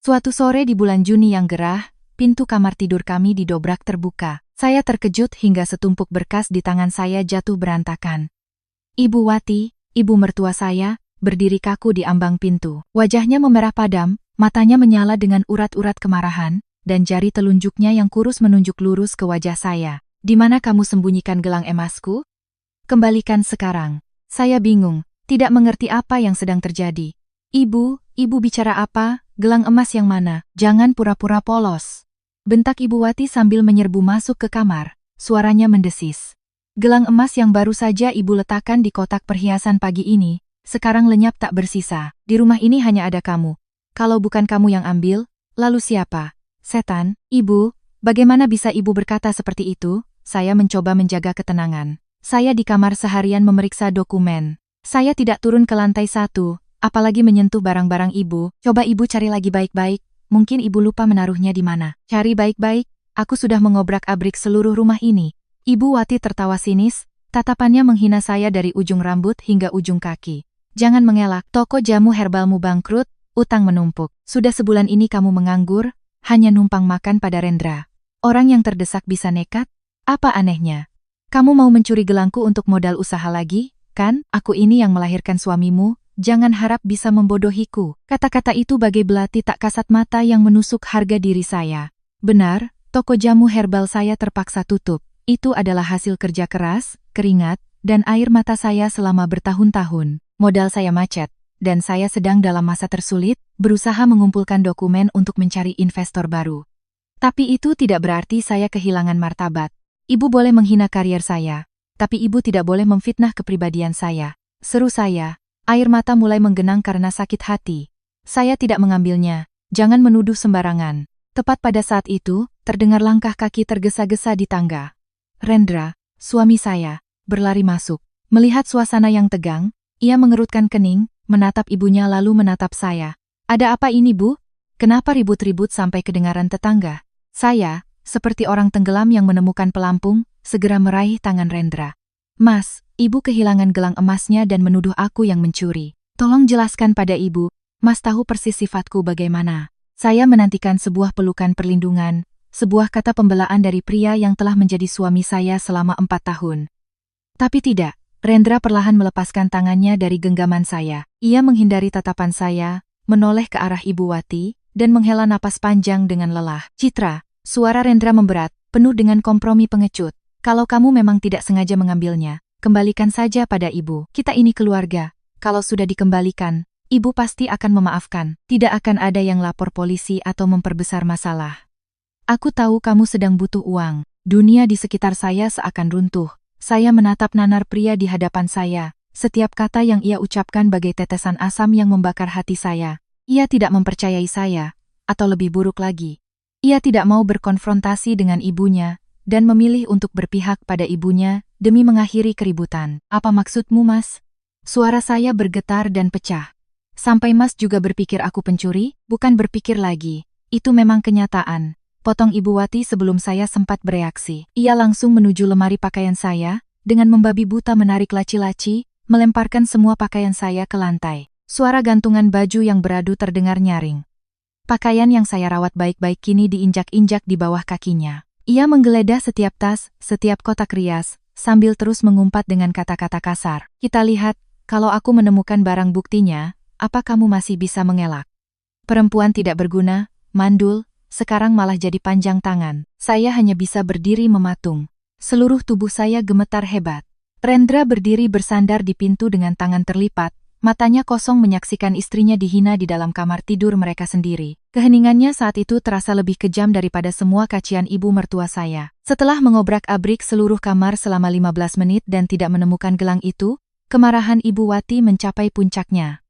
Suatu sore di bulan Juni yang gerah, pintu kamar tidur kami didobrak terbuka. Saya terkejut hingga setumpuk berkas di tangan saya jatuh berantakan. Ibu Wati, ibu mertua saya, berdiri kaku di ambang pintu. Wajahnya memerah padam, matanya menyala dengan urat-urat kemarahan, dan jari telunjuknya yang kurus menunjuk lurus ke wajah saya. Di mana kamu sembunyikan gelang emasku? Kembalikan sekarang. Saya bingung, tidak mengerti apa yang sedang terjadi. Ibu bicara apa? Gelang emas yang mana? Jangan pura-pura polos. Bentak Ibu Wati sambil menyerbu masuk ke kamar. Suaranya mendesis. Gelang emas yang baru saja ibu letakkan di kotak perhiasan pagi ini, sekarang lenyap tak bersisa. Di rumah ini hanya ada kamu. Kalau bukan kamu yang ambil, lalu siapa? Setan? Ibu, bagaimana bisa ibu berkata seperti itu? Saya mencoba menjaga ketenangan. Saya di kamar seharian memeriksa dokumen. Saya tidak turun ke lantai 1. Apalagi menyentuh barang-barang ibu. Coba ibu cari lagi baik-baik, mungkin ibu lupa menaruhnya di mana. Cari baik-baik, aku sudah mengobrak-abrik seluruh rumah ini. Ibu Wati tertawa sinis, tatapannya menghina saya dari ujung rambut hingga ujung kaki. Jangan mengelak, toko jamu herbalmu bangkrut, utang menumpuk. Sudah sebulan ini kamu menganggur, hanya numpang makan pada Rendra. Orang yang terdesak bisa nekat? Apa anehnya? Kamu mau mencuri gelangku untuk modal usaha lagi, kan? Aku ini yang melahirkan suamimu. Jangan harap bisa membodohiku. Kata-kata itu bagai belati tak kasat mata yang menusuk harga diri saya. Benar, toko jamu herbal saya terpaksa tutup. Itu adalah hasil kerja keras, keringat, dan air mata saya selama bertahun-tahun. Modal saya macet, dan saya sedang dalam masa tersulit, berusaha mengumpulkan dokumen untuk mencari investor baru. Tapi itu tidak berarti saya kehilangan martabat. Ibu boleh menghina karier saya, tapi ibu tidak boleh memfitnah kepribadian saya. Seru saya. Air mata mulai menggenang karena sakit hati. Saya tidak mengambilnya, jangan menuduh sembarangan. Tepat pada saat itu, terdengar langkah kaki tergesa-gesa di tangga. Rendra, suami saya, berlari masuk. Melihat suasana yang tegang, ia mengerutkan kening, menatap ibunya lalu menatap saya. Ada apa ini, Bu? Kenapa ribut-ribut sampai kedengaran tetangga? Saya, seperti orang tenggelam yang menemukan pelampung, segera meraih tangan Rendra. Mas, ibu kehilangan gelang emasnya dan menuduh aku yang mencuri. Tolong jelaskan pada ibu, Mas tahu persis sifatku bagaimana. Saya menantikan sebuah pelukan perlindungan, sebuah kata pembelaan dari pria yang telah menjadi suami saya selama 4 tahun. Tapi tidak, Rendra perlahan melepaskan tangannya dari genggaman saya. Ia menghindari tatapan saya, menoleh ke arah Ibu Wati, dan menghela napas panjang dengan lelah. Citra, suara Rendra memberat, penuh dengan kompromi pengecut. Kalau kamu memang tidak sengaja mengambilnya, kembalikan saja pada ibu. Kita ini keluarga. Kalau sudah dikembalikan, ibu pasti akan memaafkan. Tidak akan ada yang lapor polisi atau memperbesar masalah. Aku tahu kamu sedang butuh uang. Dunia di sekitar saya seakan runtuh. Saya menatap nanar pria di hadapan saya. Setiap kata yang ia ucapkan bagai tetesan asam yang membakar hati saya. Ia tidak mempercayai saya, atau lebih buruk lagi. Ia tidak mau berkonfrontasi dengan ibunya, dan memilih untuk berpihak pada ibunya demi mengakhiri keributan. Apa maksudmu, Mas? Suara saya bergetar dan pecah. Sampai Mas juga berpikir aku pencuri? Bukan berpikir lagi. Itu memang kenyataan. Potong Ibu Wati sebelum saya sempat bereaksi. Ia langsung menuju lemari pakaian saya, dengan membabi buta menarik laci-laci, melemparkan semua pakaian saya ke lantai. Suara gantungan baju yang beradu terdengar nyaring. Pakaian yang saya rawat baik-baik kini diinjak-injak di bawah kakinya. Ia menggeledah setiap tas, setiap kotak rias, sambil terus mengumpat dengan kata-kata kasar. Kita lihat, kalau aku menemukan barang buktinya, apa kamu masih bisa mengelak? Perempuan tidak berguna, mandul, sekarang malah jadi panjang tangan. Saya hanya bisa berdiri mematung. Seluruh tubuh saya gemetar hebat. Rendra berdiri bersandar di pintu dengan tangan terlipat, matanya kosong menyaksikan istrinya dihina di dalam kamar tidur mereka sendiri. Keheningannya saat itu terasa lebih kejam daripada semua cacian ibu mertua saya. Setelah mengobrak-abrik seluruh kamar selama 15 menit dan tidak menemukan gelang itu, kemarahan Ibu Wati mencapai puncaknya.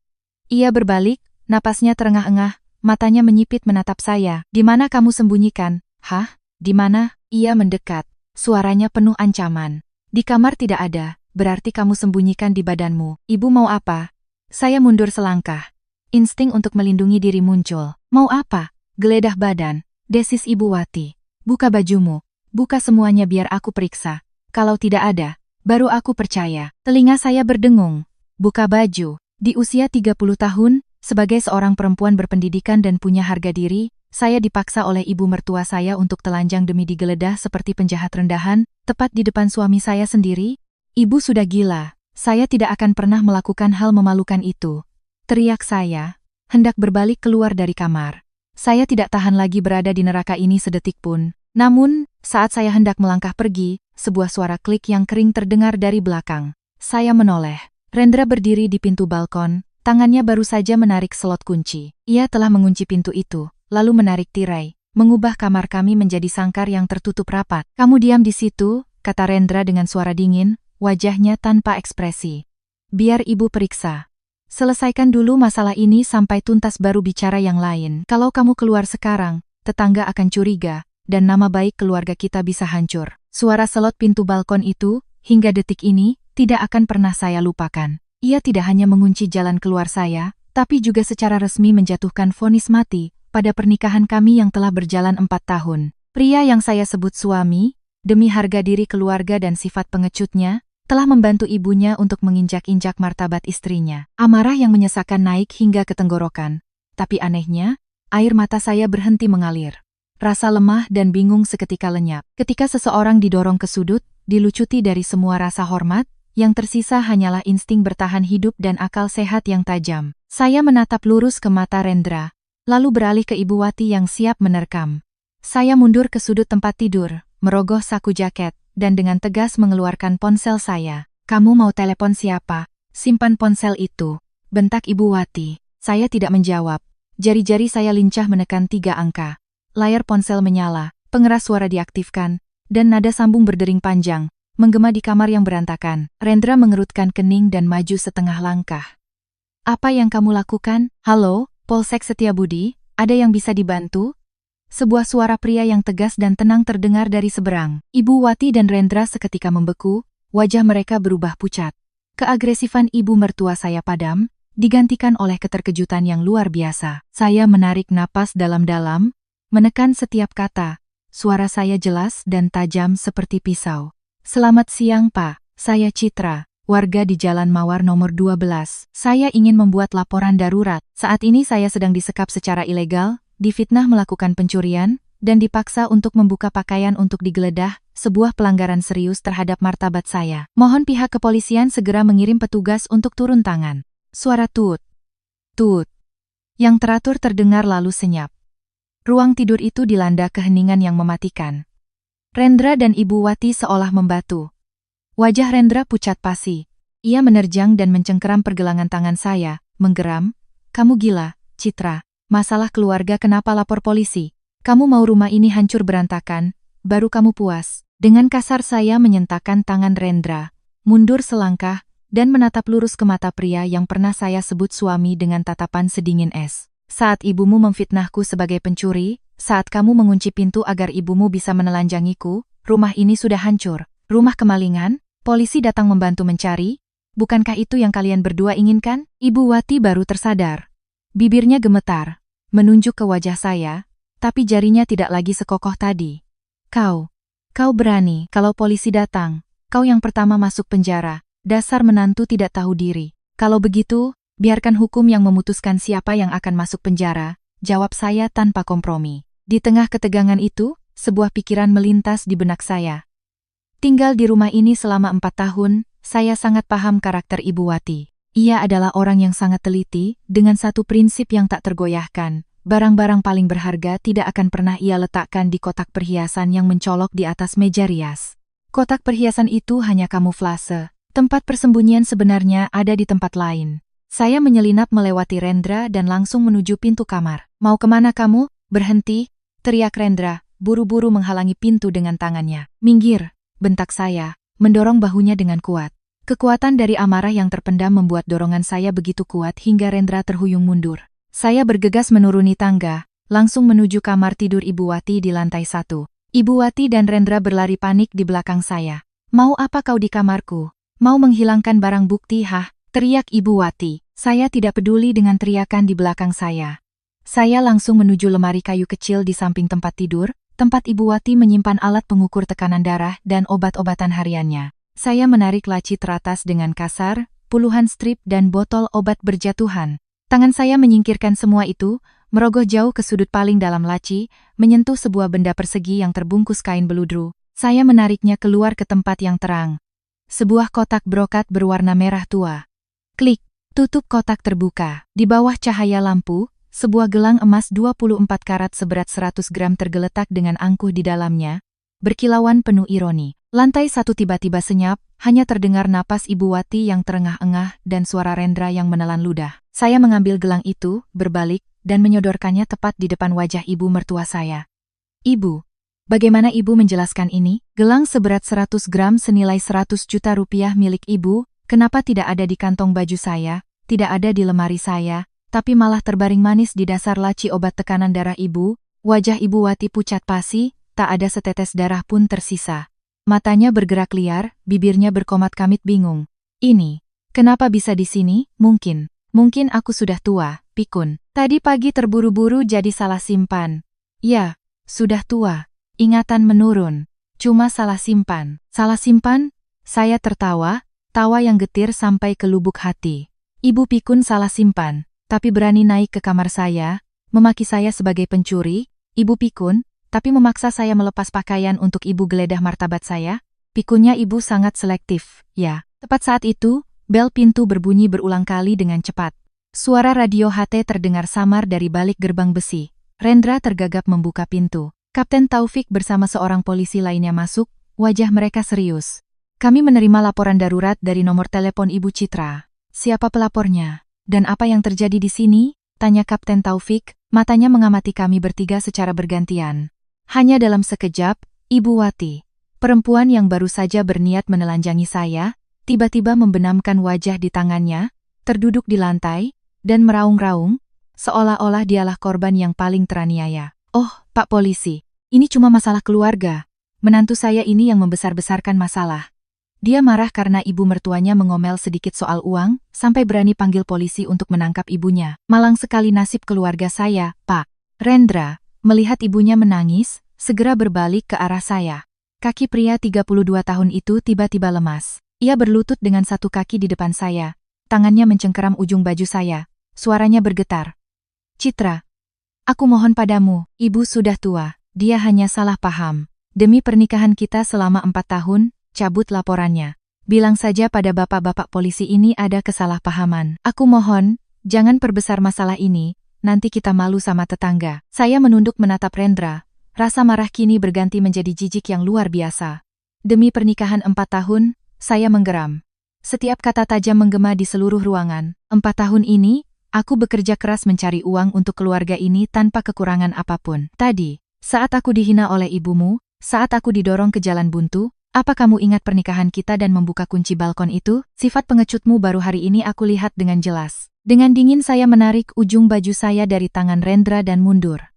Ia berbalik, napasnya terengah-engah, matanya menyipit menatap saya. Di mana kamu sembunyikan? Hah? Di mana? Ia mendekat. Suaranya penuh ancaman. Di kamar tidak ada, berarti kamu sembunyikan di badanmu. Ibu mau apa? Saya mundur selangkah. Insting untuk melindungi diri muncul. Mau apa? Geledah badan. Desis Ibu Wati. Buka bajumu. Buka semuanya biar aku periksa. Kalau tidak ada, baru aku percaya. Telinga saya berdengung. Buka baju. Di usia 30 tahun, Sebagai seorang perempuan berpendidikan dan punya harga diri, saya dipaksa oleh ibu mertua saya untuk telanjang demi digeledah seperti penjahat rendahan, tepat di depan suami saya sendiri. Ibu sudah gila, saya tidak akan pernah melakukan hal memalukan itu. Teriak saya, hendak berbalik keluar dari kamar. Saya tidak tahan lagi berada di neraka ini sedetik pun. Namun, saat saya hendak melangkah pergi, sebuah suara klik yang kering terdengar dari belakang. Saya menoleh. Rendra berdiri di pintu balkon, tangannya baru saja menarik slot kunci. Ia telah mengunci pintu itu, lalu menarik tirai, mengubah kamar kami menjadi sangkar yang tertutup rapat. "Kamu diam di situ," kata Rendra dengan suara dingin, wajahnya tanpa ekspresi. "Biar ibu periksa. Selesaikan dulu masalah ini sampai tuntas baru bicara yang lain. Kalau kamu keluar sekarang, tetangga akan curiga, dan nama baik keluarga kita bisa hancur." Suara selot pintu balkon itu, hingga detik ini, tidak akan pernah saya lupakan. Ia tidak hanya mengunci jalan keluar saya, tapi juga secara resmi menjatuhkan vonis mati pada pernikahan kami yang telah berjalan 4 tahun. Pria yang saya sebut suami, demi harga diri keluarga dan sifat pengecutnya, telah membantu ibunya untuk menginjak-injak martabat istrinya. Amarah yang menyesakkan naik hingga ke tenggorokan. Tapi anehnya, air mata saya berhenti mengalir. Rasa lemah dan bingung seketika lenyap. Ketika seseorang didorong ke sudut, dilucuti dari semua rasa hormat, yang tersisa hanyalah insting bertahan hidup dan akal sehat yang tajam. Saya menatap lurus ke mata Rendra, lalu beralih ke Ibu Wati yang siap menerkam. Saya mundur ke sudut tempat tidur, merogoh saku jaket, dan dengan tegas mengeluarkan ponsel saya. "Kamu mau telepon siapa? Simpan ponsel itu," bentak Ibu Wati. Saya tidak menjawab. Jari-jari saya lincah menekan 3 angka. Layar ponsel menyala, pengeras suara diaktifkan, dan nada sambung berdering panjang, menggema di kamar yang berantakan. Rendra mengerutkan kening dan maju setengah langkah. "Apa yang kamu lakukan? Halo, Polsek Setiabudi, ada yang bisa dibantu?" Sebuah suara pria yang tegas dan tenang terdengar dari seberang. Ibu Wati dan Rendra seketika membeku, wajah mereka berubah pucat. Keagresifan ibu mertua saya padam, digantikan oleh keterkejutan yang luar biasa. Saya menarik napas dalam-dalam, menekan setiap kata. Suara saya jelas dan tajam seperti pisau. "Selamat siang, Pak. Saya Citra, warga di Jalan Mawar nomor 12. Saya ingin membuat laporan darurat. Saat ini saya sedang disekap secara ilegal, difitnah melakukan pencurian, dan dipaksa untuk membuka pakaian untuk digeledah, sebuah pelanggaran serius terhadap martabat saya. Mohon pihak kepolisian segera mengirim petugas untuk turun tangan." Suara tut, tut, yang teratur terdengar lalu senyap. Ruang tidur itu dilanda keheningan yang mematikan. Rendra dan Ibu Wati seolah membatu. Wajah Rendra pucat pasi. Ia menerjang dan mencengkeram pergelangan tangan saya, menggeram. "Kamu gila, Citra. Masalah keluarga kenapa lapor polisi? Kamu mau rumah ini hancur berantakan, baru kamu puas." Dengan kasar saya menyentakkan tangan Rendra, mundur selangkah, dan menatap lurus ke mata pria yang pernah saya sebut suami dengan tatapan sedingin es. "Saat ibumu memfitnahku sebagai pencuri, saat kamu mengunci pintu agar ibumu bisa menelanjangiku, rumah ini sudah hancur. Rumah kemalingan, polisi datang membantu mencari. Bukankah itu yang kalian berdua inginkan?" Ibu Wati baru tersadar. Bibirnya gemetar, menunjuk ke wajah saya, tapi jarinya tidak lagi sekokoh tadi. Kau berani. Kalau polisi datang, kau yang pertama masuk penjara. Dasar menantu tidak tahu diri. Kalau begitu, biarkan hukum yang memutuskan siapa yang akan masuk penjara," jawab saya tanpa kompromi. Di tengah ketegangan itu, sebuah pikiran melintas di benak saya. Tinggal di rumah ini selama 4 tahun, saya sangat paham karakter Ibu Wati. Ia adalah orang yang sangat teliti, dengan satu prinsip yang tak tergoyahkan. Barang-barang paling berharga tidak akan pernah ia letakkan di kotak perhiasan yang mencolok di atas meja rias. Kotak perhiasan itu hanya kamuflase. Tempat persembunyian sebenarnya ada di tempat lain. Saya menyelinap melewati Rendra dan langsung menuju pintu kamar. "Mau kemana kamu? Berhenti!" teriak Rendra, buru-buru menghalangi pintu dengan tangannya. "Minggir!" bentak saya, mendorong bahunya dengan kuat. Kekuatan dari amarah yang terpendam membuat dorongan saya begitu kuat hingga Rendra terhuyung mundur. Saya bergegas menuruni tangga, langsung menuju kamar tidur Ibu Wati di lantai 1. Ibu Wati dan Rendra berlari panik di belakang saya. "Mau apa kau di kamarku? Mau menghilangkan barang bukti, hah?" teriak Ibu Wati. Saya tidak peduli dengan teriakan di belakang saya. Saya langsung menuju lemari kayu kecil di samping tempat tidur, tempat Ibu Wati menyimpan alat pengukur tekanan darah dan obat-obatan hariannya. Saya menarik laci teratas dengan kasar, puluhan strip dan botol obat berjatuhan. Tangan saya menyingkirkan semua itu, merogoh jauh ke sudut paling dalam laci, menyentuh sebuah benda persegi yang terbungkus kain beludru. Saya menariknya keluar ke tempat yang terang. Sebuah kotak brokat berwarna merah tua. Klik, tutup kotak terbuka. Di bawah cahaya lampu, sebuah gelang emas 24 karat seberat 100 gram tergeletak dengan angkuh di dalamnya, berkilauan penuh ironi. Lantai satu tiba-tiba senyap, hanya terdengar napas Ibu Wati yang terengah-engah dan suara Rendra yang menelan ludah. Saya mengambil gelang itu, berbalik, dan menyodorkannya tepat di depan wajah ibu mertua saya. Ibu, bagaimana ibu menjelaskan ini? Gelang seberat 100 gram senilai 100 juta rupiah milik ibu, kenapa tidak ada di kantong baju saya, tidak ada di lemari saya, tapi malah terbaring manis di dasar laci obat tekanan darah ibu? Wajah Ibu Wati pucat pasi, tak ada setetes darah pun tersisa. Matanya bergerak liar, bibirnya berkomat-kamit bingung. Ini, kenapa bisa di sini? Mungkin aku sudah tua, pikun. Tadi pagi terburu-buru jadi salah simpan. Ya, sudah tua. Ingatan menurun. Cuma salah simpan. Salah simpan? Saya tertawa, tawa yang getir sampai ke lubuk hati. Ibu pikun salah simpan, tapi berani naik ke kamar saya, memaki saya sebagai pencuri. Ibu pikun, tapi memaksa saya melepas pakaian untuk ibu geledah martabat saya. Pikunnya ibu sangat selektif, ya. Tepat saat itu, bel pintu berbunyi berulang kali dengan cepat. Suara radio HT terdengar samar dari balik gerbang besi. Rendra tergagap membuka pintu. Kapten Taufik bersama seorang polisi lainnya masuk, wajah mereka serius. Kami menerima laporan darurat dari nomor telepon Ibu Citra. Siapa pelapornya? Dan apa yang terjadi di sini? Tanya Kapten Taufik, matanya mengamati kami bertiga secara bergantian. Hanya dalam sekejap, Ibu Wati, perempuan yang baru saja berniat menelanjangi saya, tiba-tiba membenamkan wajah di tangannya, terduduk di lantai, dan meraung-raung, seolah-olah dialah korban yang paling teraniaya. Oh, Pak Polisi, ini cuma masalah keluarga. Menantu saya ini yang membesar-besarkan masalah. Dia marah karena ibu mertuanya mengomel sedikit soal uang, sampai berani panggil polisi untuk menangkap ibunya. Malang sekali nasib keluarga saya, Pak. Rendra, melihat ibunya menangis, segera berbalik ke arah saya. Kaki pria 32 tahun itu tiba-tiba lemas. Ia berlutut dengan satu kaki di depan saya. Tangannya mencengkeram ujung baju saya. Suaranya bergetar. Citra, aku mohon padamu, ibu sudah tua. Dia hanya salah paham. Demi pernikahan kita selama 4 tahun, cabut laporannya. Bilang saja pada bapak-bapak polisi ini ada kesalahpahaman. Aku mohon, jangan perbesar masalah ini, nanti kita malu sama tetangga. Saya menunduk menatap Rendra. Rasa marah kini berganti menjadi jijik yang luar biasa. Demi pernikahan 4 tahun, saya menggeram. Setiap kata tajam menggema di seluruh ruangan. 4 tahun ini, aku bekerja keras mencari uang untuk keluarga ini tanpa kekurangan apapun. Tadi, saat aku dihina oleh ibumu, saat aku didorong ke jalan buntu, apa kamu ingat pernikahan kita dan membuka kunci balkon itu? Sifat pengecutmu baru hari ini aku lihat dengan jelas. Dengan dingin saya menarik ujung baju saya dari tangan Rendra dan mundur.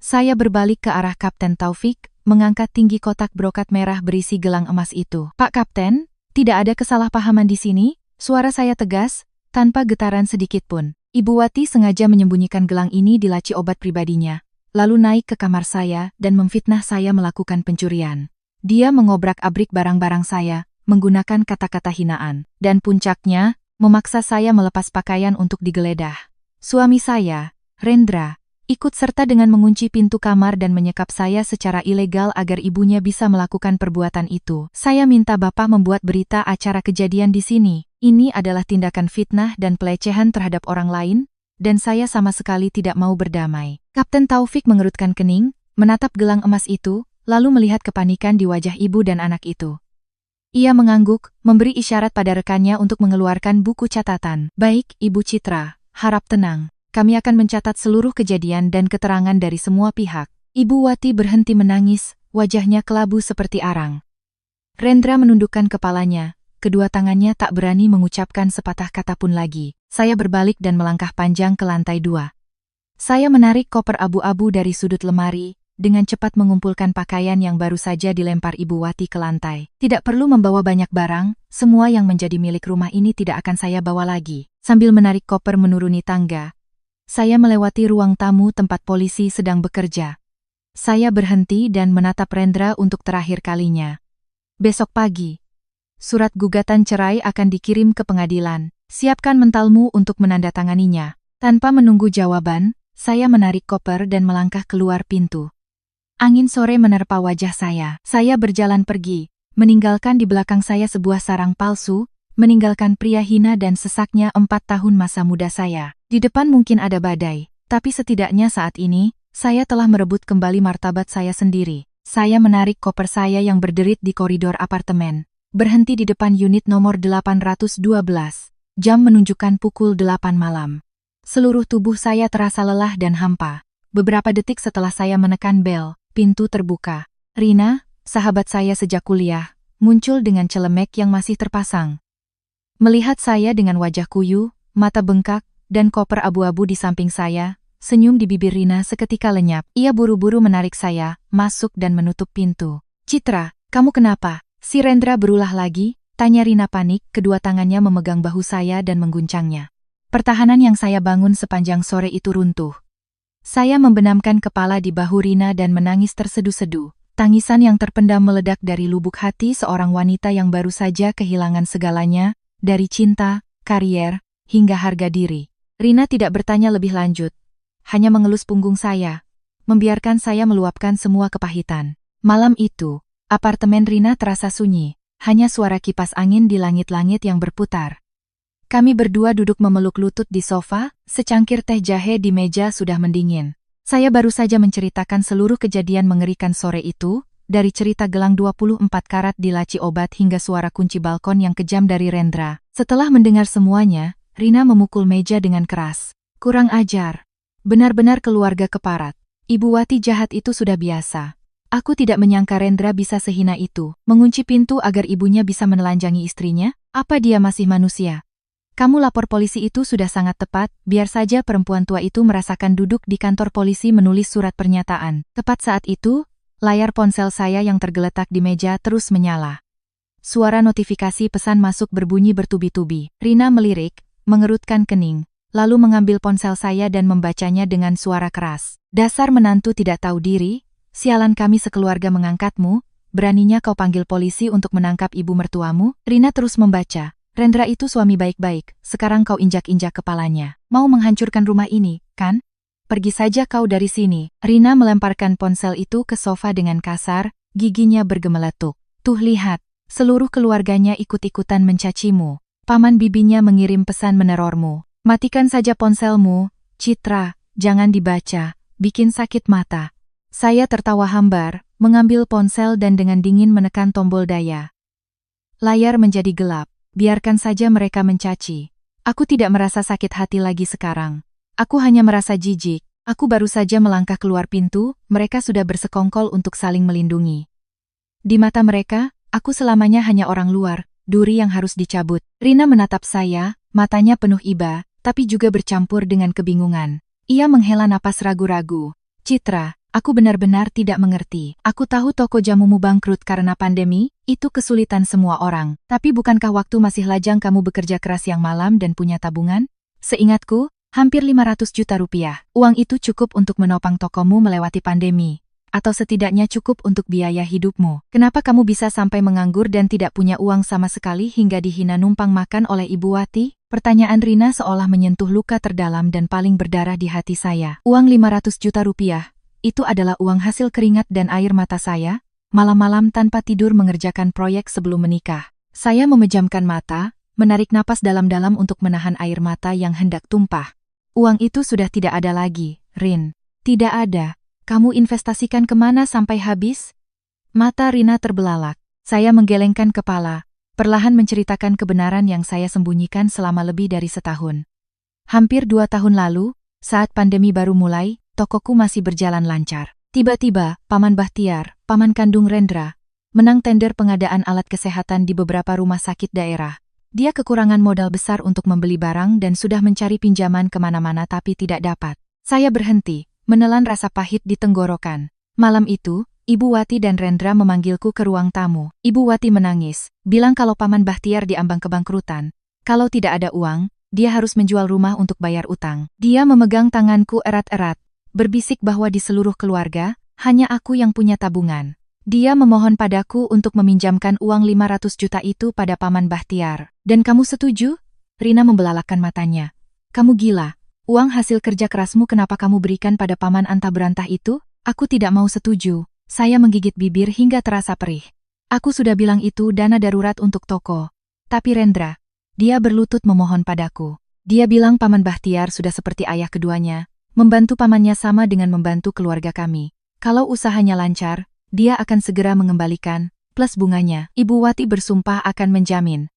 Saya berbalik ke arah Kapten Taufik, mengangkat tinggi kotak brokat merah berisi gelang emas itu. Pak Kapten, tidak ada kesalahpahaman di sini, suara saya tegas, tanpa getaran sedikit pun. Ibu Wati sengaja menyembunyikan gelang ini di laci obat pribadinya, lalu naik ke kamar saya dan memfitnah saya melakukan pencurian. Dia mengobrak-abrik barang-barang saya, menggunakan kata-kata hinaan, dan puncaknya, memaksa saya melepas pakaian untuk digeledah. Suami saya, Rendra, ikut serta dengan mengunci pintu kamar dan menyekap saya secara ilegal agar ibunya bisa melakukan perbuatan itu. Saya minta Bapak membuat berita acara kejadian di sini. Ini adalah tindakan fitnah dan pelecehan terhadap orang lain, dan saya sama sekali tidak mau berdamai. Kapten Taufik mengerutkan kening, menatap gelang emas itu, lalu melihat kepanikan di wajah ibu dan anak itu. Ia mengangguk, memberi isyarat pada rekannya untuk mengeluarkan buku catatan. Baik, Ibu Citra, harap tenang. Kami akan mencatat seluruh kejadian dan keterangan dari semua pihak. Ibu Wati berhenti menangis, wajahnya kelabu seperti arang. Rendra menundukkan kepalanya, kedua tangannya tak berani mengucapkan sepatah kata pun lagi. Saya berbalik dan melangkah panjang ke lantai 2. Saya menarik koper abu-abu dari sudut lemari, dengan cepat mengumpulkan pakaian yang baru saja dilempar Ibu Wati ke lantai. Tidak perlu membawa banyak barang, semua yang menjadi milik rumah ini tidak akan saya bawa lagi. Sambil menarik koper menuruni tangga, saya melewati ruang tamu tempat polisi sedang bekerja. Saya berhenti dan menatap Rendra untuk terakhir kalinya. Besok pagi, surat gugatan cerai akan dikirim ke pengadilan. Siapkan mentalmu untuk menandatanganinya. Tanpa menunggu jawaban, saya menarik koper dan melangkah keluar pintu. Angin sore menerpa wajah saya. Saya berjalan pergi, meninggalkan di belakang saya sebuah sarang palsu, meninggalkan pria hina dan sesaknya 4 tahun masa muda saya. Di depan mungkin ada badai, tapi setidaknya saat ini, saya telah merebut kembali martabat saya sendiri. Saya menarik koper saya yang berderit di koridor apartemen, berhenti di depan unit nomor 812. Jam menunjukkan pukul 8 malam. Seluruh tubuh saya terasa lelah dan hampa. Beberapa detik setelah saya menekan bel, pintu terbuka. Rina, sahabat saya sejak kuliah, muncul dengan celemek yang masih terpasang. Melihat saya dengan wajah kuyu, mata bengkak, dan koper abu-abu di samping saya, senyum di bibir Rina seketika lenyap. Ia buru-buru menarik saya, masuk dan menutup pintu. "Citra, kamu kenapa?" Si Rendra berulah lagi, tanya Rina panik, kedua tangannya memegang bahu saya dan mengguncangnya. Pertahanan yang saya bangun sepanjang sore itu runtuh. Saya membenamkan kepala di bahu Rina dan menangis tersedu-sedu. Tangisan yang terpendam meledak dari lubuk hati seorang wanita yang baru saja kehilangan segalanya, dari cinta, karier, hingga harga diri. Rina tidak bertanya lebih lanjut, hanya mengelus punggung saya, membiarkan saya meluapkan semua kepahitan. Malam itu, apartemen Rina terasa sunyi, hanya suara kipas angin di langit-langit yang berputar. Kami berdua duduk memeluk lutut di sofa, secangkir teh jahe di meja sudah mendingin. Saya baru saja menceritakan seluruh kejadian mengerikan sore itu, dari cerita gelang 24 karat di laci obat hingga suara kunci balkon yang kejam dari Rendra. Setelah mendengar semuanya, Rina memukul meja dengan keras. "Kurang ajar. Benar-benar keluarga keparat. Ibu Wati jahat itu sudah biasa. Aku tidak menyangka Rendra bisa sehina itu, mengunci pintu agar ibunya bisa menelanjangi istrinya. Apa dia masih manusia? Kamu lapor polisi itu sudah sangat tepat, biar saja perempuan tua itu merasakan duduk di kantor polisi menulis surat pernyataan." Tepat saat itu, layar ponsel saya yang tergeletak di meja terus menyala. Suara notifikasi pesan masuk berbunyi bertubi-tubi. Rina melirik, mengerutkan kening, lalu mengambil ponsel saya dan membacanya dengan suara keras. "Dasar menantu tidak tahu diri, sialan kami sekeluarga mengangkatmu, beraninya kau panggil polisi untuk menangkap ibu mertuamu?" Rina terus membaca. "Rendra itu suami baik-baik, sekarang kau injak-injak kepalanya. Mau menghancurkan rumah ini, kan? Pergi saja kau dari sini." Rina melemparkan ponsel itu ke sofa dengan kasar, giginya bergemeletuk. "Tuh lihat, seluruh keluarganya ikut-ikutan mencacimu. Paman bibinya mengirim pesan menerormu. Matikan saja ponselmu, Citra, jangan dibaca, bikin sakit mata." Saya tertawa hambar, mengambil ponsel dan dengan dingin menekan tombol daya. Layar menjadi gelap. Biarkan saja mereka mencaci. Aku tidak merasa sakit hati lagi sekarang. Aku hanya merasa jijik. Aku baru saja melangkah keluar pintu, mereka sudah bersekongkol untuk saling melindungi. Di mata mereka, aku selamanya hanya orang luar, duri yang harus dicabut. Rina menatap saya, matanya penuh iba, tapi juga bercampur dengan kebingungan. Ia menghela napas ragu-ragu. "Citra, aku benar-benar tidak mengerti. Aku tahu toko jamumu bangkrut karena pandemi, itu kesulitan semua orang. Tapi bukankah waktu masih lajang kamu bekerja keras siang malam dan punya tabungan? Seingatku, hampir 500 juta rupiah. Uang itu cukup untuk menopang tokomu melewati pandemi. Atau setidaknya cukup untuk biaya hidupmu. Kenapa kamu bisa sampai menganggur dan tidak punya uang sama sekali hingga dihina numpang makan oleh Ibu Wati?" Pertanyaan Rina seolah menyentuh luka terdalam dan paling berdarah di hati saya. Uang 500 juta rupiah. Itu adalah uang hasil keringat dan air mata saya, malam-malam tanpa tidur mengerjakan proyek sebelum menikah. Saya memejamkan mata, menarik napas dalam-dalam untuk menahan air mata yang hendak tumpah. Uang itu sudah tidak ada lagi, Rin. Tidak ada. Kamu investasikan kemana sampai habis? Mata Rina terbelalak. Saya menggelengkan kepala, perlahan menceritakan kebenaran yang saya sembunyikan selama lebih dari setahun. Hampir 2 tahun lalu, saat pandemi baru mulai, tokoku masih berjalan lancar. Tiba-tiba, Paman Bahtiar, paman kandung Rendra, menang tender pengadaan alat kesehatan di beberapa rumah sakit daerah. Dia kekurangan modal besar untuk membeli barang dan sudah mencari pinjaman kemana-mana tapi tidak dapat. Saya berhenti, menelan rasa pahit di tenggorokan. Malam itu, Ibu Wati dan Rendra memanggilku ke ruang tamu. Ibu Wati menangis, bilang kalau Paman Bahtiar diambang kebangkrutan. Kalau tidak ada uang, dia harus menjual rumah untuk bayar utang. Dia memegang tanganku erat-erat, berbisik bahwa di seluruh keluarga, hanya aku yang punya tabungan. Dia memohon padaku untuk meminjamkan uang 500 juta itu pada Paman Bahtiar. Dan kamu setuju? Rina membelalakan matanya. Kamu gila. Uang hasil kerja kerasmu kenapa kamu berikan pada paman antah berantah itu? Aku tidak mau setuju. Saya menggigit bibir hingga terasa perih. Aku sudah bilang itu dana darurat untuk toko. Tapi Rendra, dia berlutut memohon padaku. Dia bilang paman Bahtiar sudah seperti ayah keduanya. Membantu pamannya sama dengan membantu keluarga kami. Kalau usahanya lancar, dia akan segera mengembalikan, plus bunganya. Ibu Wati bersumpah akan menjamin.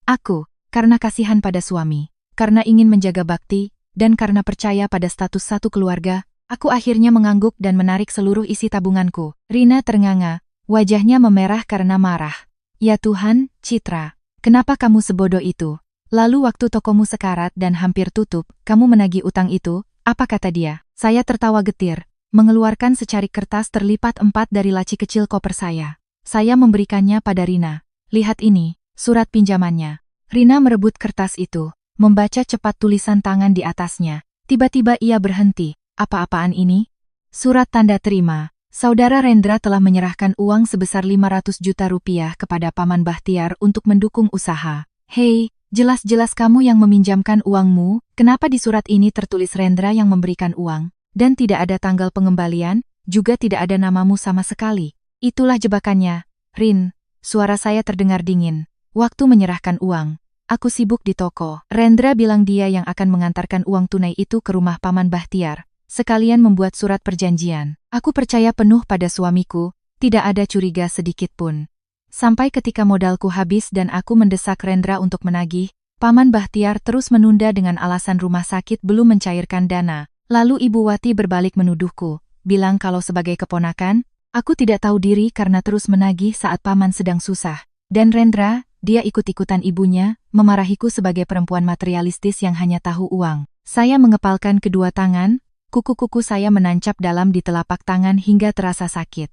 Aku, karena kasihan pada suami, karena ingin menjaga bakti, dan karena percaya pada status satu keluarga, aku akhirnya mengangguk dan menarik seluruh isi tabunganku. Rina ternganga, wajahnya memerah karena marah. Ya Tuhan, Citra, kenapa kamu sebodoh itu? Lalu waktu tokomu sekarat dan hampir tutup, kamu menagih utang itu, apa kata dia? Saya tertawa getir, mengeluarkan secarik kertas terlipat 4 dari laci kecil koper saya. Saya memberikannya pada Rina. Lihat ini, surat pinjamannya. Rina merebut kertas itu, membaca cepat tulisan tangan di atasnya. Tiba-tiba ia berhenti. Apa-apaan ini? Surat tanda terima. Saudara Rendra telah menyerahkan uang sebesar 500 juta rupiah kepada Paman Bahtiar untuk mendukung usaha. Hei, jelas-jelas kamu yang meminjamkan uangmu, kenapa di surat ini tertulis Rendra yang memberikan uang, dan tidak ada tanggal pengembalian, juga tidak ada namamu sama sekali. Itulah jebakannya. Rin, suara saya terdengar dingin. Waktu menyerahkan uang, aku sibuk di toko. Rendra bilang dia yang akan mengantarkan uang tunai itu ke rumah Paman Bahtiar, sekalian membuat surat perjanjian. Aku percaya penuh pada suamiku, tidak ada curiga sedikit pun. Sampai ketika modalku habis dan aku mendesak Rendra untuk menagih, Paman Bahtiar terus menunda dengan alasan rumah sakit belum mencairkan dana. Lalu Ibu Wati berbalik menuduhku, bilang kalau sebagai keponakan, aku tidak tahu diri karena terus menagih saat Paman sedang susah. Dan Rendra, dia ikut-ikutan ibunya, memarahiku sebagai perempuan materialistis yang hanya tahu uang. Saya mengepalkan kedua tangan, kuku-kuku saya menancap dalam di telapak tangan hingga terasa sakit.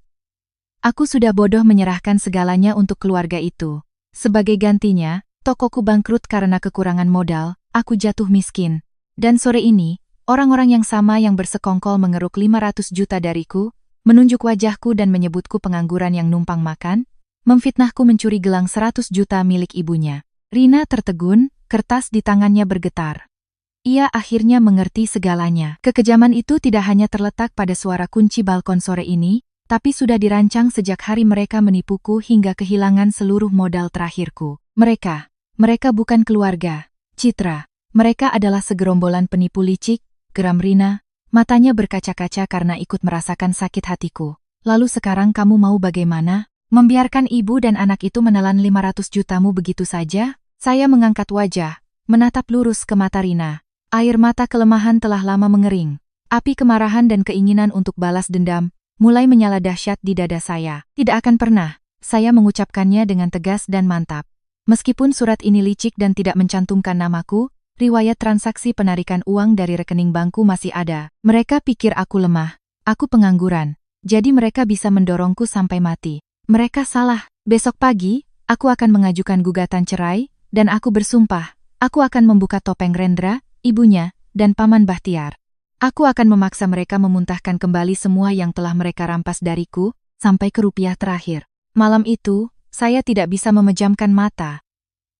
Aku sudah bodoh menyerahkan segalanya untuk keluarga itu. Sebagai gantinya, tokoku bangkrut karena kekurangan modal, aku jatuh miskin. Dan sore ini, orang-orang yang sama yang bersekongkol mengeruk 500 juta dariku, menunjuk wajahku dan menyebutku pengangguran yang numpang makan, memfitnahku mencuri gelang 100 juta milik ibunya. Rina tertegun, kertas di tangannya bergetar. Ia akhirnya mengerti segalanya. Kekejaman itu tidak hanya terletak pada suara kunci balkon sore ini, tapi sudah dirancang sejak hari mereka menipuku hingga kehilangan seluruh modal terakhirku. Mereka bukan keluarga, Citra. Mereka adalah segerombolan penipu licik, geram Rina. Matanya berkaca-kaca karena ikut merasakan sakit hatiku. Lalu sekarang kamu mau bagaimana? Membiarkan ibu dan anak itu menelan 500 jutamu begitu saja? Saya mengangkat wajah, menatap lurus ke mata Rina. Air mata kelemahan telah lama mengering. Api kemarahan dan keinginan untuk balas dendam mulai menyala dahsyat di dada saya. Tidak akan pernah, saya mengucapkannya dengan tegas dan mantap. Meskipun surat ini licik dan tidak mencantumkan namaku, riwayat transaksi penarikan uang dari rekening bankku masih ada. Mereka pikir aku lemah, aku pengangguran, jadi mereka bisa mendorongku sampai mati. Mereka salah. Besok pagi, aku akan mengajukan gugatan cerai, dan aku bersumpah, aku akan membuka topeng Rendra, ibunya, dan Paman Bahtiar. Aku akan memaksa mereka memuntahkan kembali semua yang telah mereka rampas dariku, sampai ke rupiah terakhir. Malam itu, saya tidak bisa memejamkan mata.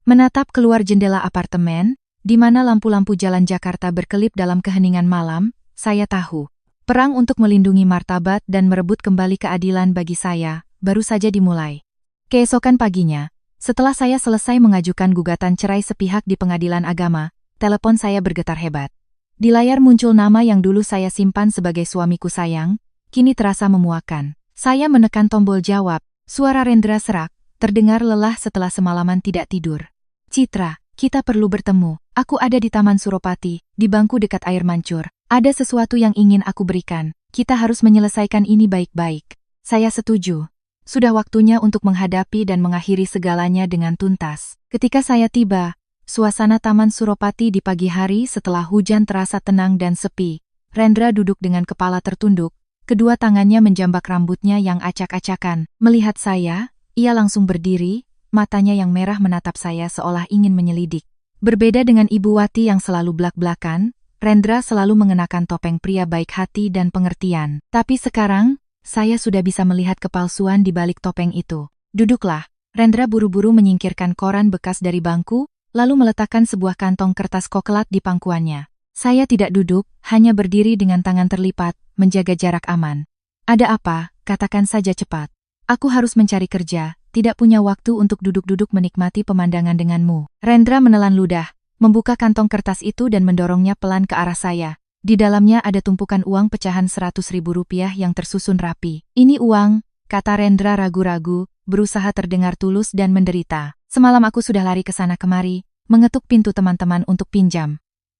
Menatap keluar jendela apartemen, di mana lampu-lampu jalan Jakarta berkelip dalam keheningan malam, saya tahu. Perang untuk melindungi martabat dan merebut kembali keadilan bagi saya, baru saja dimulai. Keesokan paginya, setelah saya selesai mengajukan gugatan cerai sepihak di pengadilan agama, telepon saya bergetar hebat. Di layar muncul nama yang dulu saya simpan sebagai suamiku sayang, kini terasa memuakan. Saya menekan tombol jawab, suara Rendra serak, terdengar lelah setelah semalaman tidak tidur. Citra, kita perlu bertemu. Aku ada di Taman Suropati, di bangku dekat air mancur. Ada sesuatu yang ingin aku berikan. Kita harus menyelesaikan ini baik-baik. Saya setuju. Sudah waktunya untuk menghadapi dan mengakhiri segalanya dengan tuntas. Ketika saya tiba, suasana Taman Suropati di pagi hari setelah hujan terasa tenang dan sepi. Rendra duduk dengan kepala tertunduk, kedua tangannya menjambak rambutnya yang acak-acakan. Melihat saya, ia langsung berdiri, matanya yang merah menatap saya seolah ingin menyelidik. Berbeda dengan Ibu Wati yang selalu blak-blakan, Rendra selalu mengenakan topeng pria baik hati dan pengertian. Tapi sekarang, saya sudah bisa melihat kepalsuan di balik topeng itu. Duduklah. Rendra buru-buru menyingkirkan koran bekas dari bangku, lalu meletakkan sebuah kantong kertas koklat di pangkuannya. Saya tidak duduk, hanya berdiri dengan tangan terlipat, menjaga jarak aman. Ada apa? Katakan saja cepat. Aku harus mencari kerja, tidak punya waktu untuk duduk-duduk menikmati pemandangan denganmu. Rendra menelan ludah, membuka kantong kertas itu dan mendorongnya pelan ke arah saya. Di dalamnya ada tumpukan uang pecahan Rp100.000 yang tersusun rapi. Ini uang, kata Rendra ragu-ragu, berusaha terdengar tulus dan menderita. Semalam aku sudah lari ke sana kemari, mengetuk pintu teman-teman untuk pinjam.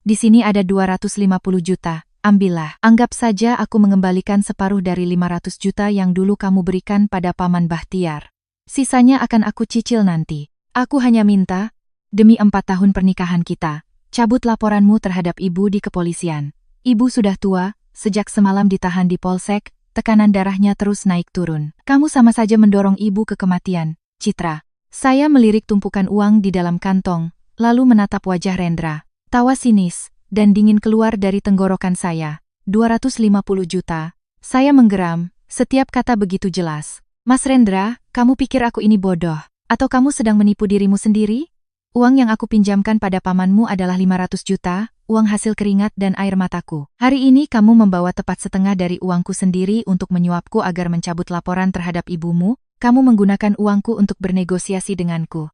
Di sini ada 250 juta, ambillah. Anggap saja aku mengembalikan separuh dari 500 juta yang dulu kamu berikan pada Paman Bahtiar. Sisanya akan aku cicil nanti. Aku hanya minta, demi 4 tahun pernikahan kita, cabut laporanmu terhadap ibu di kepolisian. Ibu sudah tua, sejak semalam ditahan di polsek, tekanan darahnya terus naik turun. Kamu sama saja mendorong ibu ke kematian, Citra. Saya melirik tumpukan uang di dalam kantong, lalu menatap wajah Rendra. Tawa sinis dan dingin keluar dari tenggorokan saya. 250 juta. Saya menggeram, setiap kata begitu jelas. Mas Rendra, kamu pikir aku ini bodoh? Atau kamu sedang menipu dirimu sendiri? Uang yang aku pinjamkan pada pamanmu adalah 500 juta, uang hasil keringat dan air mataku. Hari ini kamu membawa tepat setengah dari uangku sendiri untuk menyuapku agar mencabut laporan terhadap ibumu. Kamu menggunakan uangku untuk bernegosiasi denganku.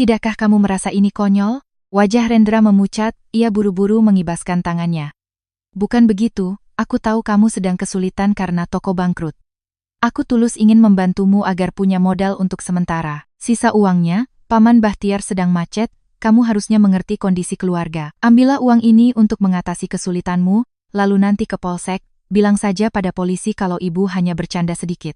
Tidakkah kamu merasa ini konyol? Wajah Rendra memucat, ia buru-buru mengibaskan tangannya. Bukan begitu, aku tahu kamu sedang kesulitan karena toko bangkrut. Aku tulus ingin membantumu agar punya modal untuk sementara. Sisa uangnya, Paman Bahtiar sedang macet, kamu harusnya mengerti kondisi keluarga. Ambillah uang ini untuk mengatasi kesulitanmu, lalu nanti ke polsek, bilang saja pada polisi kalau ibu hanya bercanda sedikit.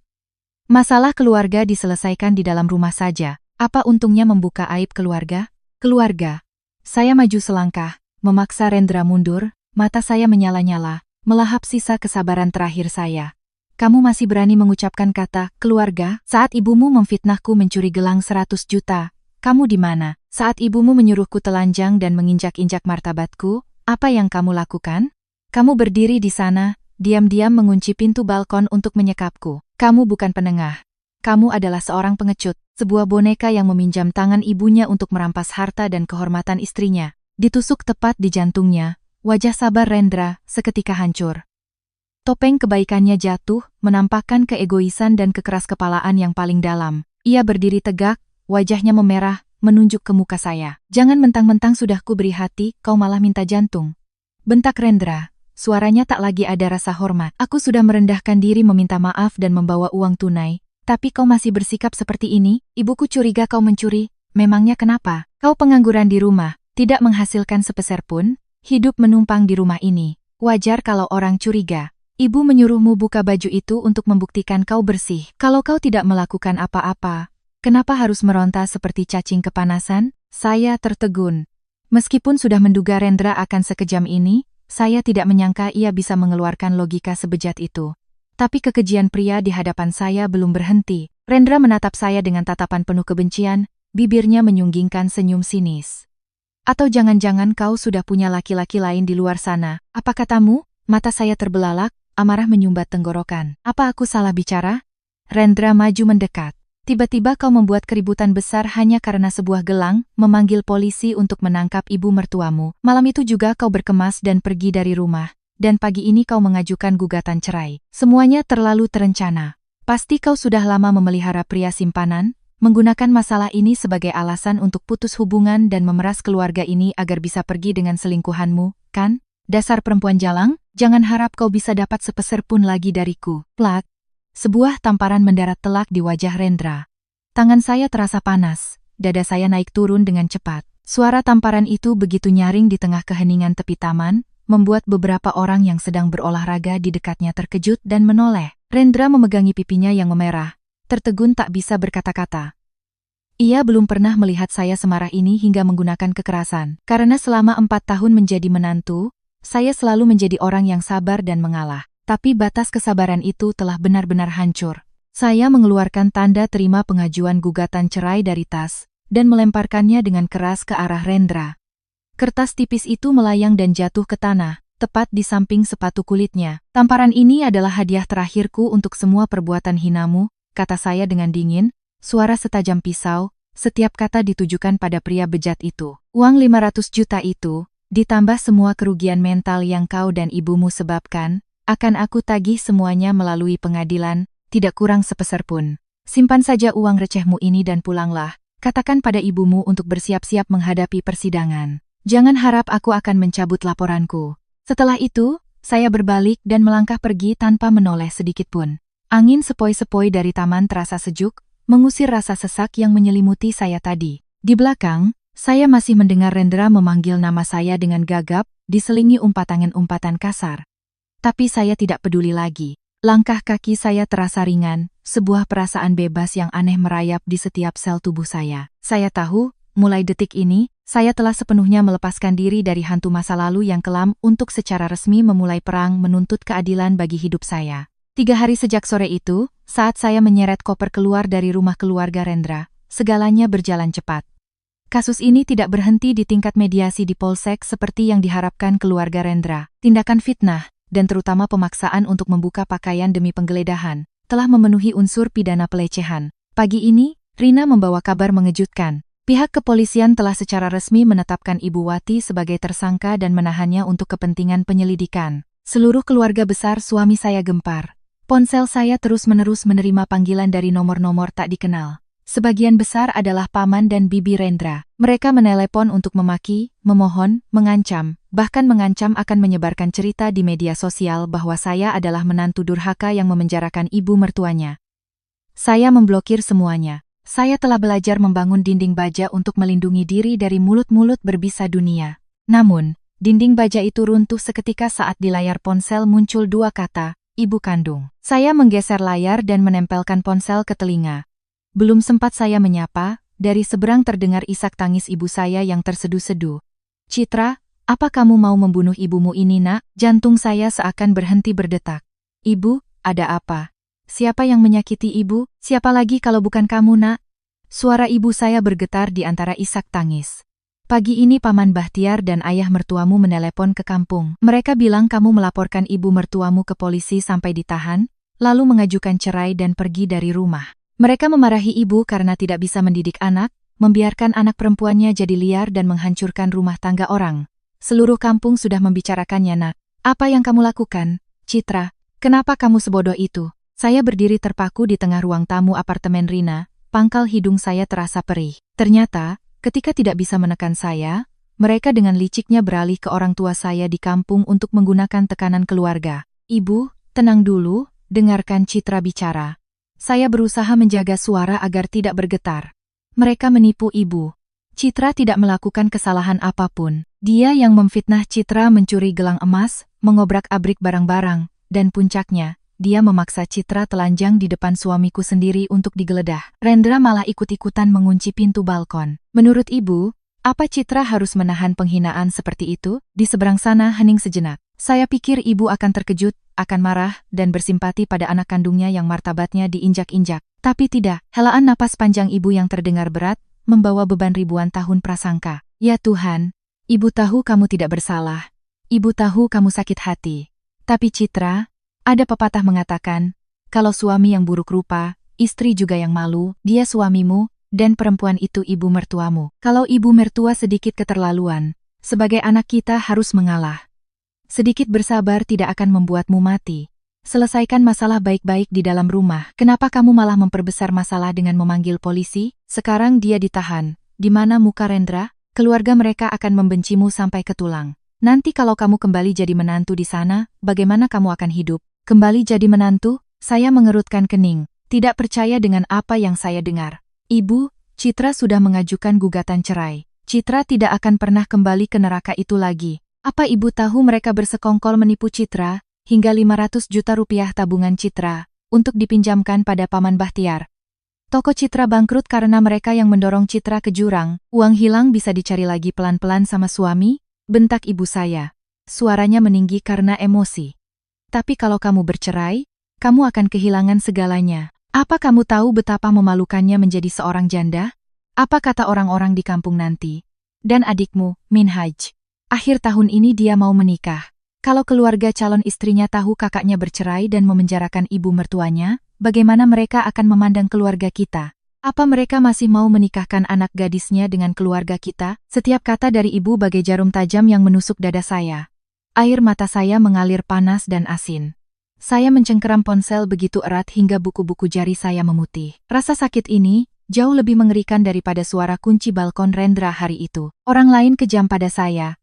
Masalah keluarga diselesaikan di dalam rumah saja. Apa untungnya membuka aib keluarga? Keluarga. Saya maju selangkah, memaksa Rendra mundur, mata saya menyala-nyala, melahap sisa kesabaran terakhir saya. Kamu masih berani mengucapkan kata keluarga saat ibumu memfitnahku mencuri gelang 100 juta. Kamu di mana? Saat ibumu menyuruhku telanjang dan menginjak-injak martabatku, apa yang kamu lakukan? Kamu berdiri di sana, diam-diam mengunci pintu balkon untuk menyekapku. Kamu bukan penengah. Kamu adalah seorang pengecut, sebuah boneka yang meminjam tangan ibunya untuk merampas harta dan kehormatan istrinya. Ditusuk tepat di jantungnya, wajah sabar Rendra seketika hancur. Topeng kebaikannya jatuh, menampakkan keegoisan dan kekeraskepalaan yang paling dalam. Ia berdiri tegak, wajahnya memerah, menunjuk ke muka saya. Jangan mentang-mentang sudah ku beri hati, kau malah minta jantung. Bentak Rendra, suaranya tak lagi ada rasa hormat. Aku sudah merendahkan diri meminta maaf dan membawa uang tunai. Tapi kau masih bersikap seperti ini, ibuku curiga kau mencuri, memangnya kenapa? Kau pengangguran di rumah, tidak menghasilkan sepeser pun, hidup menumpang di rumah ini. Wajar kalau orang curiga. Ibu menyuruhmu buka baju itu untuk membuktikan kau bersih. Kalau kau tidak melakukan apa-apa, kenapa harus meronta seperti cacing kepanasan? Saya tertegun. Meskipun sudah menduga Rendra akan sekejam ini, saya tidak menyangka ia bisa mengeluarkan logika sebejat itu. Tapi kekejian pria di hadapan saya belum berhenti. Rendra menatap saya dengan tatapan penuh kebencian, bibirnya menyunggingkan senyum sinis. Atau jangan-jangan kau sudah punya laki-laki lain di luar sana? Apa katamu? Mata saya terbelalak, amarah menyumbat tenggorokan. Apa aku salah bicara? Rendra maju mendekat. Tiba-tiba kau membuat keributan besar hanya karena sebuah gelang, memanggil polisi untuk menangkap ibu mertuamu. Malam itu juga kau berkemas dan pergi dari rumah. Dan pagi ini kau mengajukan gugatan cerai. Semuanya terlalu terencana. Pasti kau sudah lama memelihara pria simpanan, menggunakan masalah ini sebagai alasan untuk putus hubungan dan memeras keluarga ini agar bisa pergi dengan selingkuhanmu, kan? Dasar perempuan jalang, jangan harap kau bisa dapat sepeser pun lagi dariku. Plak. Sebuah tamparan mendarat telak di wajah Rendra. Tangan saya terasa panas, dada saya naik turun dengan cepat. Suara tamparan itu begitu nyaring di tengah keheningan tepi taman, membuat beberapa orang yang sedang berolahraga di dekatnya terkejut dan menoleh. Rendra memegangi pipinya yang memerah, tertegun tak bisa berkata-kata. Ia belum pernah melihat saya semarah ini hingga menggunakan kekerasan. Karena selama 4 tahun menjadi menantu, saya selalu menjadi orang yang sabar dan mengalah. Tapi batas kesabaran itu telah benar-benar hancur. Saya mengeluarkan tanda terima pengajuan gugatan cerai dari tas, dan melemparkannya dengan keras ke arah Rendra. Kertas tipis itu melayang dan jatuh ke tanah, tepat di samping sepatu kulitnya. Tamparan ini adalah hadiah terakhirku untuk semua perbuatan hinamu, kata saya dengan dingin, suara setajam pisau, setiap kata ditujukan pada pria bejat itu. Uang 500 juta itu, ditambah semua kerugian mental yang kau dan ibumu sebabkan, akan aku tagih semuanya melalui pengadilan, tidak kurang sepeser pun. Simpan saja uang recehmu ini dan pulanglah, katakan pada ibumu untuk bersiap-siap menghadapi persidangan. Jangan harap aku akan mencabut laporanku. Setelah itu, saya berbalik dan melangkah pergi tanpa menoleh sedikit pun. Angin sepoi-sepoi dari taman terasa sejuk, mengusir rasa sesak yang menyelimuti saya tadi. Di belakang, saya masih mendengar Rendra memanggil nama saya dengan gagap, diselingi umpatan-umpatan kasar. Tapi saya tidak peduli lagi. Langkah kaki saya terasa ringan, sebuah perasaan bebas yang aneh merayap di setiap sel tubuh saya. Saya tahu, mulai detik ini, saya telah sepenuhnya melepaskan diri dari hantu masa lalu yang kelam untuk secara resmi memulai perang menuntut keadilan bagi hidup saya. 3 hari sejak sore itu, saat saya menyeret koper keluar dari rumah keluarga Rendra, segalanya berjalan cepat. Kasus ini tidak berhenti di tingkat mediasi di Polsek seperti yang diharapkan keluarga Rendra. Tindakan fitnah, dan terutama pemaksaan untuk membuka pakaian demi penggeledahan, telah memenuhi unsur pidana pelecehan. Pagi ini, Rina membawa kabar mengejutkan. Pihak kepolisian telah secara resmi menetapkan Ibu Wati sebagai tersangka dan menahannya untuk kepentingan penyelidikan. Seluruh keluarga besar suami saya gempar. Ponsel saya terus-menerus menerima panggilan dari nomor-nomor tak dikenal. Sebagian besar adalah paman dan bibi Rendra. Mereka menelepon untuk memaki, memohon, mengancam, bahkan mengancam akan menyebarkan cerita di media sosial bahwa saya adalah menantu durhaka yang memenjarakan ibu mertuanya. Saya memblokir semuanya. Saya telah belajar membangun dinding baja untuk melindungi diri dari mulut-mulut berbisa dunia. Namun, dinding baja itu runtuh seketika saat di layar ponsel muncul 2 kata, ibu kandung. Saya menggeser layar dan menempelkan ponsel ke telinga. Belum sempat saya menyapa, dari seberang terdengar isak tangis ibu saya yang terseduh-seduh. Citra, apa kamu mau membunuh ibumu ini, nak? Jantung saya seakan berhenti berdetak. Ibu, ada apa? Siapa yang menyakiti ibu? Siapa lagi kalau bukan kamu, nak? Suara ibu saya bergetar di antara isak tangis. Pagi ini Paman Bahtiar dan ayah mertuamu menelepon ke kampung. Mereka bilang kamu melaporkan ibu mertuamu ke polisi sampai ditahan, lalu mengajukan cerai dan pergi dari rumah. Mereka memarahi ibu karena tidak bisa mendidik anak, membiarkan anak perempuannya jadi liar dan menghancurkan rumah tangga orang. Seluruh kampung sudah membicarakannya, nak. Apa yang kamu lakukan, Citra? Kenapa kamu sebodoh itu? Saya berdiri terpaku di tengah ruang tamu apartemen Rina, pangkal hidung saya terasa perih. Ternyata, ketika tidak bisa menekan saya, mereka dengan liciknya beralih ke orang tua saya di kampung untuk menggunakan tekanan keluarga. Ibu, tenang dulu, dengarkan Citra bicara. Saya berusaha menjaga suara agar tidak bergetar. Mereka menipu ibu. Citra tidak melakukan kesalahan apapun. Dia yang memfitnah Citra mencuri gelang emas, mengobrak-abrik barang-barang, dan puncaknya, dia memaksa Citra telanjang di depan suamiku sendiri untuk digeledah. Rendra malah ikut-ikutan mengunci pintu balkon. Menurut ibu, apa Citra harus menahan penghinaan seperti itu? Di seberang sana hening sejenak. Saya pikir ibu akan terkejut, akan marah, dan bersimpati pada anak kandungnya yang martabatnya diinjak-injak. Tapi tidak, helaan napas panjang ibu yang terdengar berat, membawa beban ribuan tahun prasangka. Ya Tuhan, ibu tahu kamu tidak bersalah. Ibu tahu kamu sakit hati. Tapi Citra, ada pepatah mengatakan, kalau suami yang buruk rupa, istri juga yang malu, dia suamimu, dan perempuan itu ibu mertuamu. Kalau ibu mertua sedikit keterlaluan, sebagai anak kita harus mengalah. Sedikit bersabar tidak akan membuatmu mati. Selesaikan masalah baik-baik di dalam rumah. Kenapa kamu malah memperbesar masalah dengan memanggil polisi? Sekarang dia ditahan. Di mana muka Rendra? Keluarga mereka akan membencimu sampai ke tulang. Nanti kalau kamu kembali jadi menantu di sana, bagaimana kamu akan hidup? Kembali jadi menantu? Saya mengerutkan kening. Tidak percaya dengan apa yang saya dengar. Ibu, Citra sudah mengajukan gugatan cerai. Citra tidak akan pernah kembali ke neraka itu lagi. Apa ibu tahu mereka bersekongkol menipu Citra, hingga 500 juta rupiah tabungan Citra, untuk dipinjamkan pada Paman Bahtiar. Toko Citra bangkrut karena mereka yang mendorong Citra ke jurang. Uang hilang bisa dicari lagi pelan-pelan sama suami? Bentak ibu saya. Suaranya meninggi karena emosi. Tapi kalau kamu bercerai, kamu akan kehilangan segalanya. Apa kamu tahu betapa memalukannya menjadi seorang janda? Apa kata orang-orang di kampung nanti? Dan adikmu, Minhaj. Akhir tahun ini dia mau menikah. Kalau keluarga calon istrinya tahu kakaknya bercerai dan memenjarakan ibu mertuanya, bagaimana mereka akan memandang keluarga kita? Apa mereka masih mau menikahkan anak gadisnya dengan keluarga kita? Setiap kata dari ibu bagai jarum tajam yang menusuk dada saya. Air mata saya mengalir panas dan asin. Saya mencengkeram ponsel begitu erat hingga buku-buku jari saya memutih. Rasa sakit ini jauh lebih mengerikan daripada suara kunci balkon Rendra hari itu. Orang lain kejam pada saya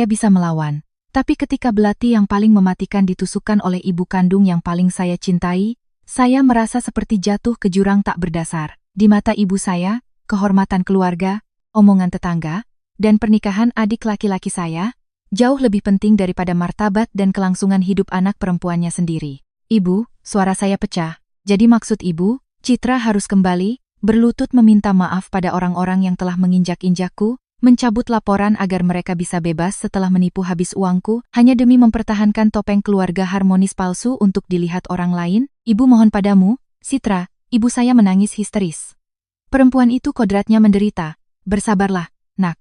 bisa melawan. Tapi ketika belati yang paling mematikan ditusukkan oleh ibu kandung yang paling saya cintai, saya merasa seperti jatuh ke jurang tak berdasar. Di mata ibu saya, kehormatan keluarga, omongan tetangga, dan pernikahan adik laki-laki saya jauh lebih penting daripada martabat dan kelangsungan hidup anak perempuannya sendiri. Ibu, suara saya pecah. Jadi maksud ibu, Citra harus kembali, berlutut meminta maaf pada orang-orang yang telah menginjak-injakku, mencabut laporan agar mereka bisa bebas setelah menipu habis uangku, hanya demi mempertahankan topeng keluarga harmonis palsu untuk dilihat orang lain? Ibu mohon padamu, Citra, ibu saya menangis histeris. Perempuan itu kodratnya menderita. Bersabarlah, nak.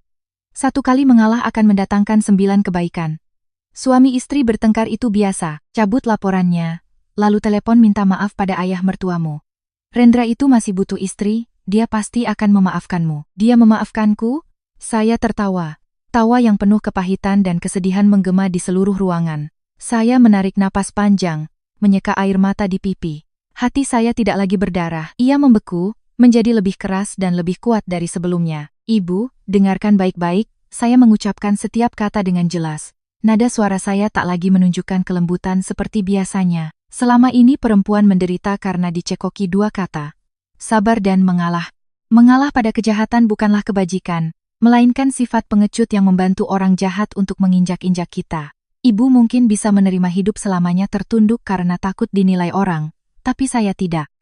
Satu kali mengalah akan mendatangkan 9 kebaikan. Suami istri bertengkar itu biasa, cabut laporannya, lalu telepon minta maaf pada ayah mertuamu. Rendra itu masih butuh istri, dia pasti akan memaafkanmu. Dia memaafkanku? Saya tertawa. Tawa yang penuh kepahitan dan kesedihan menggema di seluruh ruangan. Saya menarik napas panjang, menyeka air mata di pipi. Hati saya tidak lagi berdarah. Ia membeku, menjadi lebih keras dan lebih kuat dari sebelumnya. Ibu, dengarkan baik-baik, saya mengucapkan setiap kata dengan jelas. Nada suara saya tak lagi menunjukkan kelembutan seperti biasanya. Selama ini perempuan menderita karena dicekoki 2 kata. Sabar dan mengalah. Mengalah pada kejahatan bukanlah kebajikan, melainkan sifat pengecut yang membantu orang jahat untuk menginjak-injak kita. Ibu mungkin bisa menerima hidup selamanya tertunduk karena takut dinilai orang, tapi saya tidak.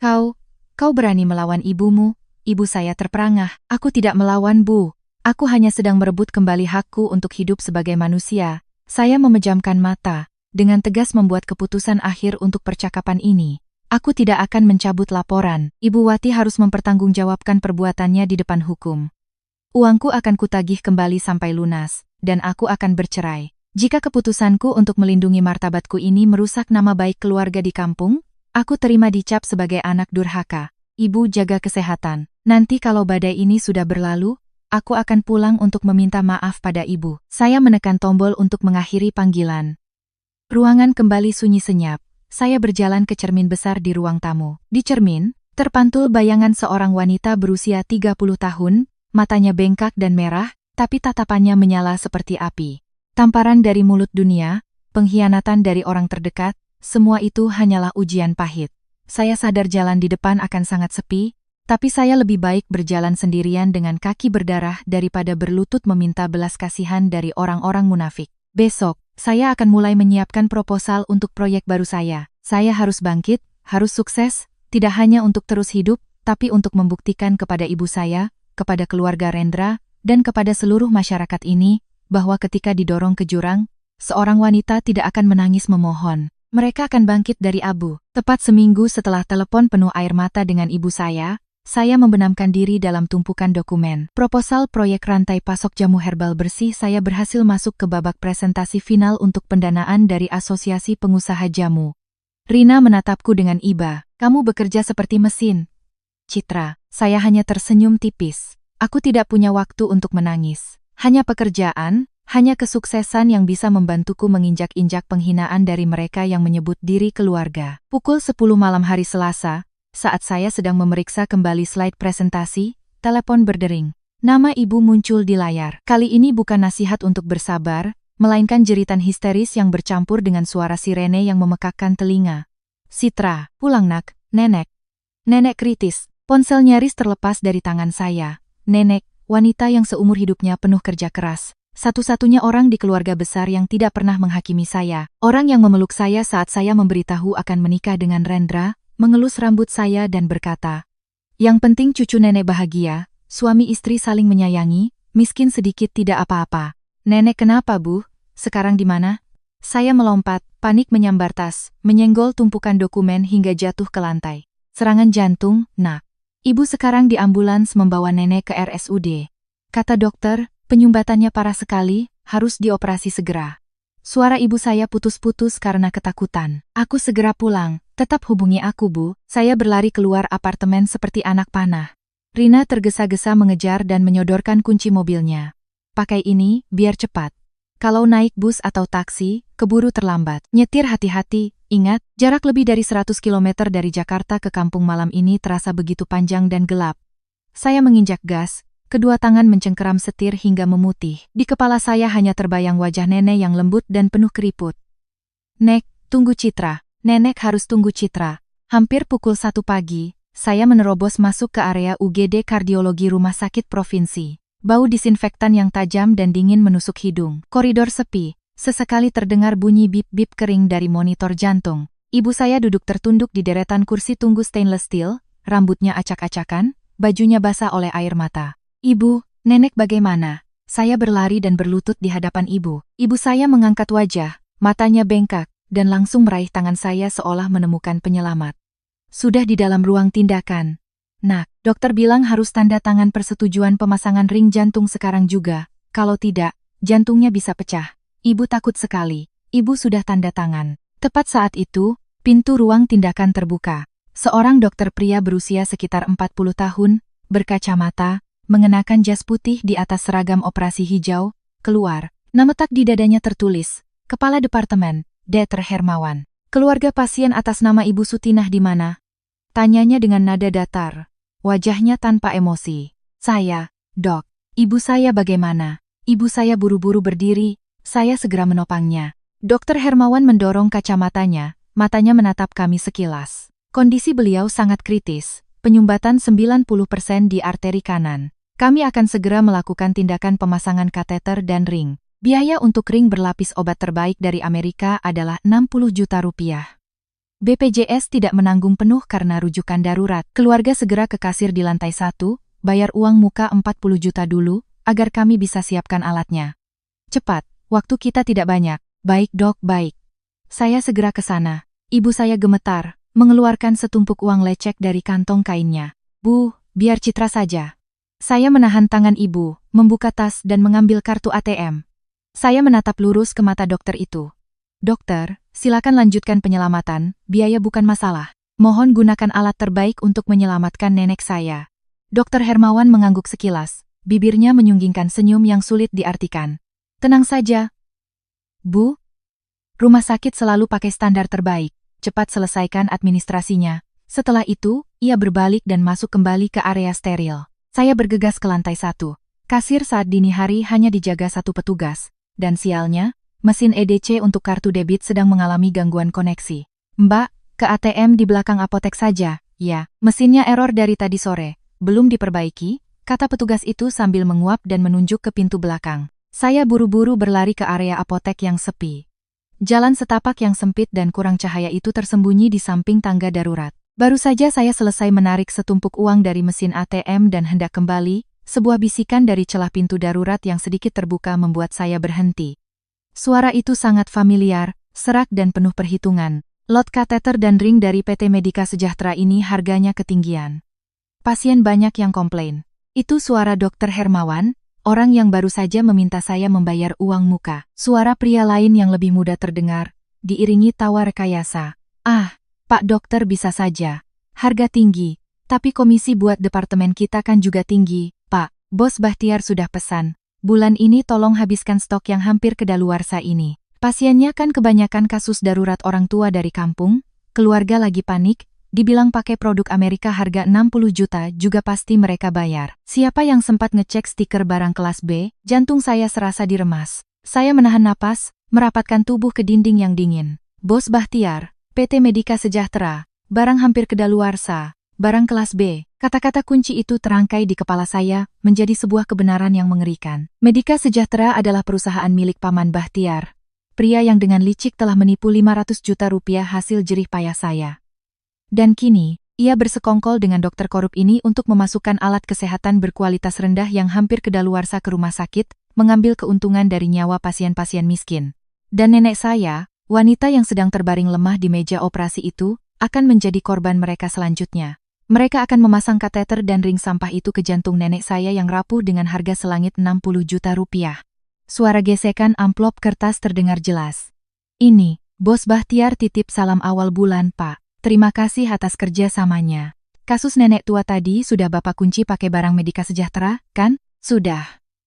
Kau berani melawan ibumu? Ibu saya terperangah. Aku tidak melawan, Bu. Aku hanya sedang merebut kembali hakku untuk hidup sebagai manusia. Saya memejamkan mata, dengan tegas membuat keputusan akhir untuk percakapan ini. Aku tidak akan mencabut laporan. Ibu Wati harus mempertanggungjawabkan perbuatannya di depan hukum. Uangku akan kutagih kembali sampai lunas, dan aku akan bercerai. Jika keputusanku untuk melindungi martabatku ini merusak nama baik keluarga di kampung, aku terima dicap sebagai anak durhaka. Ibu jaga kesehatan. Nanti kalau badai ini sudah berlalu, aku akan pulang untuk meminta maaf pada ibu. Saya menekan tombol untuk mengakhiri panggilan. Ruangan kembali sunyi senyap. Saya berjalan ke cermin besar di ruang tamu. Di cermin, terpantul bayangan seorang wanita berusia 30 tahun, matanya bengkak dan merah, tapi tatapannya menyala seperti api. Tamparan dari mulut dunia, pengkhianatan dari orang terdekat, semua itu hanyalah ujian pahit. Saya sadar jalan di depan akan sangat sepi, tapi saya lebih baik berjalan sendirian dengan kaki berdarah daripada berlutut meminta belas kasihan dari orang-orang munafik. Besok, saya akan mulai menyiapkan proposal untuk proyek baru saya. Saya harus bangkit, harus sukses, tidak hanya untuk terus hidup, tapi untuk membuktikan kepada ibu saya, kepada keluarga Rendra, dan kepada seluruh masyarakat ini, bahwa ketika didorong ke jurang, seorang wanita tidak akan menangis memohon. Mereka akan bangkit dari abu. Tepat seminggu setelah telepon penuh air mata dengan ibu saya membenamkan diri dalam tumpukan dokumen. Proposal proyek rantai pasok jamu herbal bersih saya berhasil masuk ke babak presentasi final untuk pendanaan dari Asosiasi Pengusaha Jamu. Rina menatapku dengan iba. Kamu bekerja seperti mesin. Citra, saya hanya tersenyum tipis. Aku tidak punya waktu untuk menangis. Hanya pekerjaan, hanya kesuksesan yang bisa membantuku menginjak-injak penghinaan dari mereka yang menyebut diri keluarga. Pukul 10 malam hari Selasa, saat saya sedang memeriksa kembali slide presentasi, telepon berdering. Nama ibu muncul di layar. Kali ini bukan nasihat untuk bersabar, melainkan jeritan histeris yang bercampur dengan suara sirene yang memekakkan telinga. Citra, pulang nak, nenek. Nenek kritis. Ponsel nyaris terlepas dari tangan saya. Nenek, wanita yang seumur hidupnya penuh kerja keras. Satu-satunya orang di keluarga besar yang tidak pernah menghakimi saya. Orang yang memeluk saya saat saya memberitahu akan menikah dengan Rendra, mengelus rambut saya dan berkata, "Yang penting cucu nenek bahagia, suami istri saling menyayangi, miskin sedikit tidak apa-apa." "Nenek kenapa, Bu? Sekarang di mana?" Saya melompat, panik menyambar tas, menyenggol tumpukan dokumen hingga jatuh ke lantai. "Serangan jantung, nak. Ibu sekarang di ambulans membawa nenek ke RSUD. Kata dokter, penyumbatannya parah sekali, harus dioperasi segera." Suara ibu saya putus-putus karena ketakutan. "Aku segera pulang, tetap hubungi aku, Bu." Saya berlari keluar apartemen seperti anak panah. Rina tergesa-gesa mengejar dan menyodorkan kunci mobilnya. Pakai ini, biar cepat. Kalau naik bus atau taksi, keburu terlambat. Nyetir hati-hati, ingat, jarak lebih dari 100 km dari Jakarta ke kampung malam ini terasa begitu panjang dan gelap. Saya menginjak gas, kedua tangan mencengkeram setir hingga memutih. Di kepala saya hanya terbayang wajah nenek yang lembut dan penuh keriput. Nek, tunggu Citra. Nenek harus tunggu Citra. Hampir pukul 1 pagi, saya menerobos masuk ke area UGD Kardiologi Rumah Sakit Provinsi. Bau disinfektan yang tajam dan dingin menusuk hidung. Koridor sepi, sesekali terdengar bunyi bip-bip kering dari monitor jantung. Ibu saya duduk tertunduk di deretan kursi tunggu stainless steel, rambutnya acak-acakan, bajunya basah oleh air mata. Ibu, nenek bagaimana? Saya berlari dan berlutut di hadapan ibu. Ibu saya mengangkat wajah, matanya bengkak, dan langsung meraih tangan saya seolah menemukan penyelamat. Sudah di dalam ruang tindakan. Nak, dokter bilang harus tanda tangan persetujuan pemasangan ring jantung sekarang juga. Kalau tidak, jantungnya bisa pecah. Ibu takut sekali. Ibu sudah tanda tangan. Tepat saat itu, pintu ruang tindakan terbuka. Seorang dokter pria berusia sekitar 40 tahun, berkacamata, mengenakan jas putih di atas seragam operasi hijau, keluar. Nama tak di dadanya tertulis, Kepala Departemen, Dr. Hermawan. Keluarga pasien atas nama Ibu Sutinah di mana? Tanyanya dengan nada datar. Wajahnya tanpa emosi. Saya, Dok. Ibu saya bagaimana? Ibu saya buru-buru berdiri, saya segera menopangnya. Dr. Hermawan mendorong kacamatanya, matanya menatap kami sekilas. Kondisi beliau sangat kritis, penyumbatan 90% di arteri kanan. Kami akan segera melakukan tindakan pemasangan kateter dan ring. Biaya untuk ring berlapis obat terbaik dari Amerika adalah 60 juta rupiah. BPJS tidak menanggung penuh karena rujukan darurat. Keluarga segera ke kasir di lantai 1, bayar uang muka 40 juta dulu, agar kami bisa siapkan alatnya. Cepat, waktu kita tidak banyak. Baik dok, baik. Saya segera ke sana. Ibu saya gemetar, mengeluarkan setumpuk uang lecek dari kantong kainnya. Bu, biar Citra saja. Saya menahan tangan ibu, membuka tas dan mengambil kartu ATM. Saya menatap lurus ke mata dokter itu. Dokter, silakan lanjutkan penyelamatan, biaya bukan masalah. Mohon gunakan alat terbaik untuk menyelamatkan nenek saya. Dokter Hermawan mengangguk sekilas, bibirnya menyunggingkan senyum yang sulit diartikan. Tenang saja. Bu, rumah sakit selalu pakai standar terbaik, cepat selesaikan administrasinya. Setelah itu, ia berbalik dan masuk kembali ke area steril. Saya bergegas ke lantai 1. Kasir saat dini hari hanya dijaga satu petugas, dan sialnya, mesin EDC untuk kartu debit sedang mengalami gangguan koneksi. Mbak, ke ATM di belakang apotek saja. Ya, mesinnya error dari tadi sore. Belum diperbaiki, kata petugas itu sambil menguap dan menunjuk ke pintu belakang. Saya buru-buru berlari ke area apotek yang sepi. Jalan setapak yang sempit dan kurang cahaya itu tersembunyi di samping tangga darurat. Baru saja saya selesai menarik setumpuk uang dari mesin ATM dan hendak kembali, sebuah bisikan dari celah pintu darurat yang sedikit terbuka membuat saya berhenti. Suara itu sangat familiar, serak dan penuh perhitungan. Lot kateter dan ring dari PT Medika Sejahtera ini harganya ketinggian. Pasien banyak yang komplain. Itu suara Dr. Hermawan, orang yang baru saja meminta saya membayar uang muka. Suara pria lain yang lebih muda terdengar, diiringi tawa rekayasa. Ah, Pak Dokter bisa saja. Harga tinggi, tapi komisi buat departemen kita kan juga tinggi, Pak. Bos Bahtiar sudah pesan. Bulan ini tolong habiskan stok yang hampir kedaluarsa ini. Pasiennya kan kebanyakan kasus darurat orang tua dari kampung, keluarga lagi panik, dibilang pakai produk Amerika harga 60 juta juga pasti mereka bayar. Siapa yang sempat ngecek stiker barang kelas B, jantung saya serasa diremas. Saya menahan napas, merapatkan tubuh ke dinding yang dingin. Bos Bahtiar, PT Medika Sejahtera, barang hampir kedaluarsa, barang kelas B. Kata-kata kunci itu terangkai di kepala saya, menjadi sebuah kebenaran yang mengerikan. Medika Sejahtera adalah perusahaan milik Paman Bahtiar, pria yang dengan licik telah menipu 500 juta rupiah hasil jerih payah saya. Dan kini, ia bersekongkol dengan dokter korup ini untuk memasukkan alat kesehatan berkualitas rendah yang hampir kedaluarsa ke rumah sakit, mengambil keuntungan dari nyawa pasien-pasien miskin. Dan nenek saya, wanita yang sedang terbaring lemah di meja operasi itu, akan menjadi korban mereka selanjutnya. Mereka akan memasang kateter dan ring sampah itu ke jantung nenek saya yang rapuh dengan harga selangit 60 juta rupiah. Suara gesekan amplop kertas terdengar jelas. Ini, Bos Bahtiar titip salam awal bulan, Pak. Terima kasih atas kerja samanya. Kasus nenek tua tadi sudah Bapak kunci pakai barang Medika Sejahtera, kan? Sudah.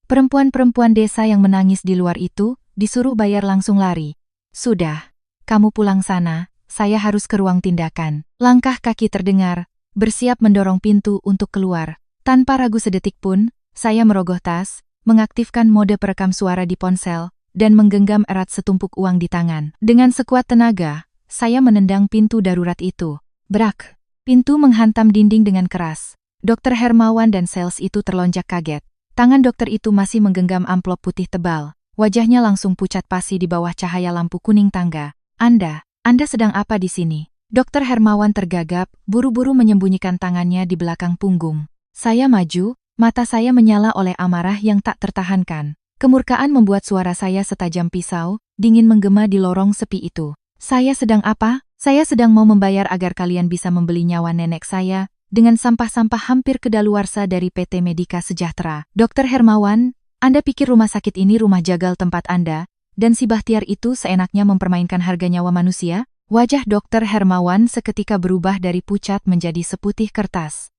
Perempuan-perempuan desa yang menangis di luar itu, disuruh bayar langsung lari. Sudah. Kamu pulang sana, saya harus ke ruang tindakan. Langkah kaki terdengar, bersiap mendorong pintu untuk keluar. Tanpa ragu sedetik pun, saya merogoh tas, mengaktifkan mode perekam suara di ponsel, dan menggenggam erat setumpuk uang di tangan. Dengan sekuat tenaga, saya menendang pintu darurat itu. Brak! Pintu menghantam dinding dengan keras. Dokter Hermawan dan sales itu terlonjak kaget. Tangan dokter itu masih menggenggam amplop putih tebal. Wajahnya langsung pucat pasi di bawah cahaya lampu kuning tangga. Anda sedang apa di sini? Dokter Hermawan tergagap, buru-buru menyembunyikan tangannya di belakang punggung. Saya maju, mata saya menyala oleh amarah yang tak tertahankan. Kemurkaan membuat suara saya setajam pisau, dingin menggema di lorong sepi itu. Saya sedang apa? Saya sedang mau membayar agar kalian bisa membeli nyawa nenek saya, dengan sampah-sampah hampir kedaluarsa dari PT Medika Sejahtera. Dokter Hermawan, Anda pikir rumah sakit ini rumah jagal tempat Anda, dan si Bahtiar itu seenaknya mempermainkan harga nyawa manusia? Wajah Dokter Hermawan seketika berubah dari pucat menjadi seputih kertas.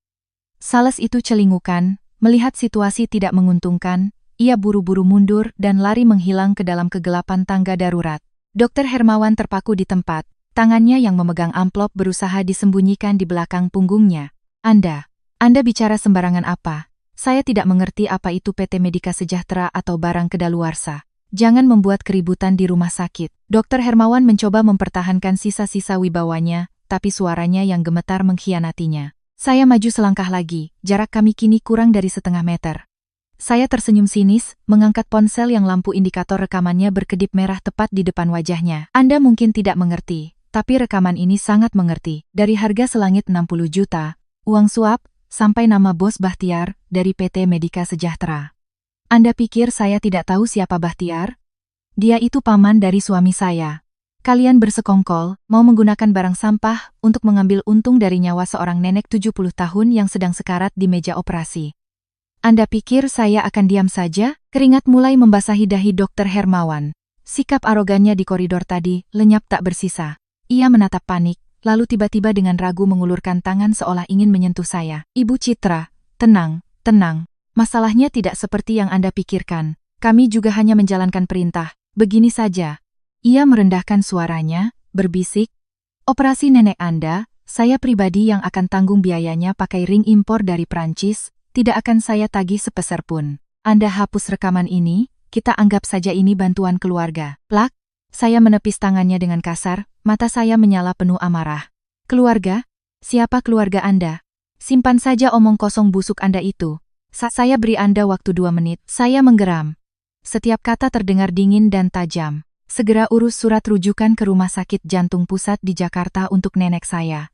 Sales itu celingukan, melihat situasi tidak menguntungkan, ia buru-buru mundur dan lari menghilang ke dalam kegelapan tangga darurat. Dokter Hermawan terpaku di tempat, tangannya yang memegang amplop berusaha disembunyikan di belakang punggungnya. Anda bicara sembarangan apa? Saya tidak mengerti apa itu PT Medika Sejahtera atau barang kedaluarsa. Jangan membuat keributan di rumah sakit. Dokter Hermawan mencoba mempertahankan sisa-sisa wibawanya, tapi suaranya yang gemetar mengkhianatinya. Saya maju selangkah lagi, jarak kami kini kurang dari setengah meter. Saya tersenyum sinis, mengangkat ponsel yang lampu indikator rekamannya berkedip merah tepat di depan wajahnya. Anda mungkin tidak mengerti, tapi rekaman ini sangat mengerti. Dari harga selangit 60 juta, uang suap, sampai nama bos Bahtiar, dari PT Medika Sejahtera. Anda pikir saya tidak tahu siapa Bahtiar? Dia itu paman dari suami saya. Kalian bersekongkol, mau menggunakan barang sampah untuk mengambil untung dari nyawa seorang nenek 70 tahun yang sedang sekarat di meja operasi. Anda pikir saya akan diam saja? Keringat mulai membasahi dahi Dokter Hermawan. Sikap arogannya di koridor tadi lenyap tak bersisa. Ia menatap panik, lalu tiba-tiba dengan ragu mengulurkan tangan seolah ingin menyentuh saya. Ibu Citra, tenang. Masalahnya tidak seperti yang Anda pikirkan. Kami juga hanya menjalankan perintah. Begini saja. Ia merendahkan suaranya, berbisik. Operasi nenek Anda, saya pribadi yang akan tanggung biayanya pakai ring impor dari Prancis, tidak akan saya tagih sepeser pun. Anda hapus rekaman ini, kita anggap saja ini bantuan keluarga. Plak, saya menepis tangannya dengan kasar, mata saya menyala penuh amarah. Keluarga? Siapa keluarga Anda? Simpan saja omong kosong busuk Anda itu. Saya beri Anda waktu 2 menit. Saya menggeram. Setiap kata terdengar dingin dan tajam. Segera urus surat rujukan ke Rumah Sakit Jantung Pusat di Jakarta untuk nenek saya.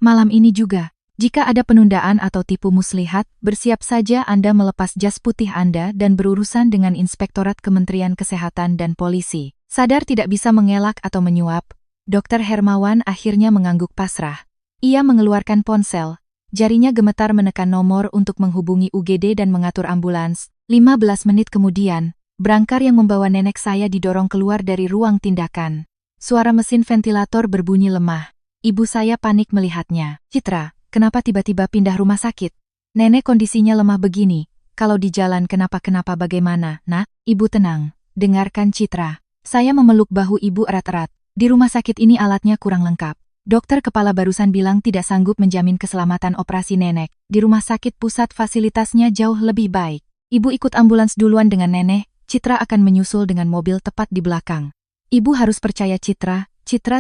Malam ini juga, jika ada penundaan atau tipu muslihat, bersiap saja Anda melepas jas putih Anda dan berurusan dengan Inspektorat Kementerian Kesehatan dan polisi. Sadar tidak bisa mengelak atau menyuap, Dokter Hermawan akhirnya mengangguk pasrah. Ia mengeluarkan ponsel. Jarinya gemetar menekan nomor untuk menghubungi UGD dan mengatur ambulans. 15 menit kemudian, brangkar yang membawa nenek saya didorong keluar dari ruang tindakan. Suara mesin ventilator berbunyi lemah. Ibu saya panik melihatnya. Citra, kenapa tiba-tiba pindah rumah sakit? Nenek kondisinya lemah begini. Kalau di jalan kenapa-kenapa bagaimana, nak? Ibu tenang. Dengarkan Citra. Saya memeluk bahu ibu erat-erat. Di rumah sakit ini alatnya kurang lengkap. Dokter kepala barusan bilang tidak sanggup menjamin keselamatan operasi nenek. Di rumah sakit pusat fasilitasnya jauh lebih baik. Ibu ikut ambulans duluan dengan nenek, Citra akan menyusul dengan mobil tepat di belakang. Ibu harus percaya Citra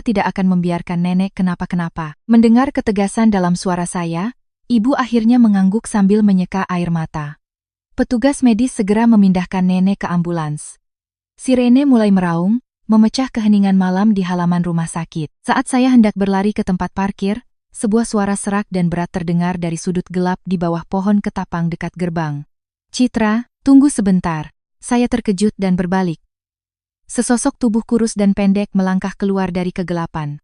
tidak akan membiarkan nenek kenapa-kenapa. Mendengar ketegasan dalam suara saya, ibu akhirnya mengangguk sambil menyeka air mata. Petugas medis segera memindahkan nenek ke ambulans. Sirene mulai meraung, memecah keheningan malam di halaman rumah sakit. Saat saya hendak berlari ke tempat parkir, sebuah suara serak dan berat terdengar dari sudut gelap di bawah pohon ketapang dekat gerbang. Citra, tunggu sebentar. Saya terkejut dan berbalik. Sesosok tubuh kurus dan pendek melangkah keluar dari kegelapan.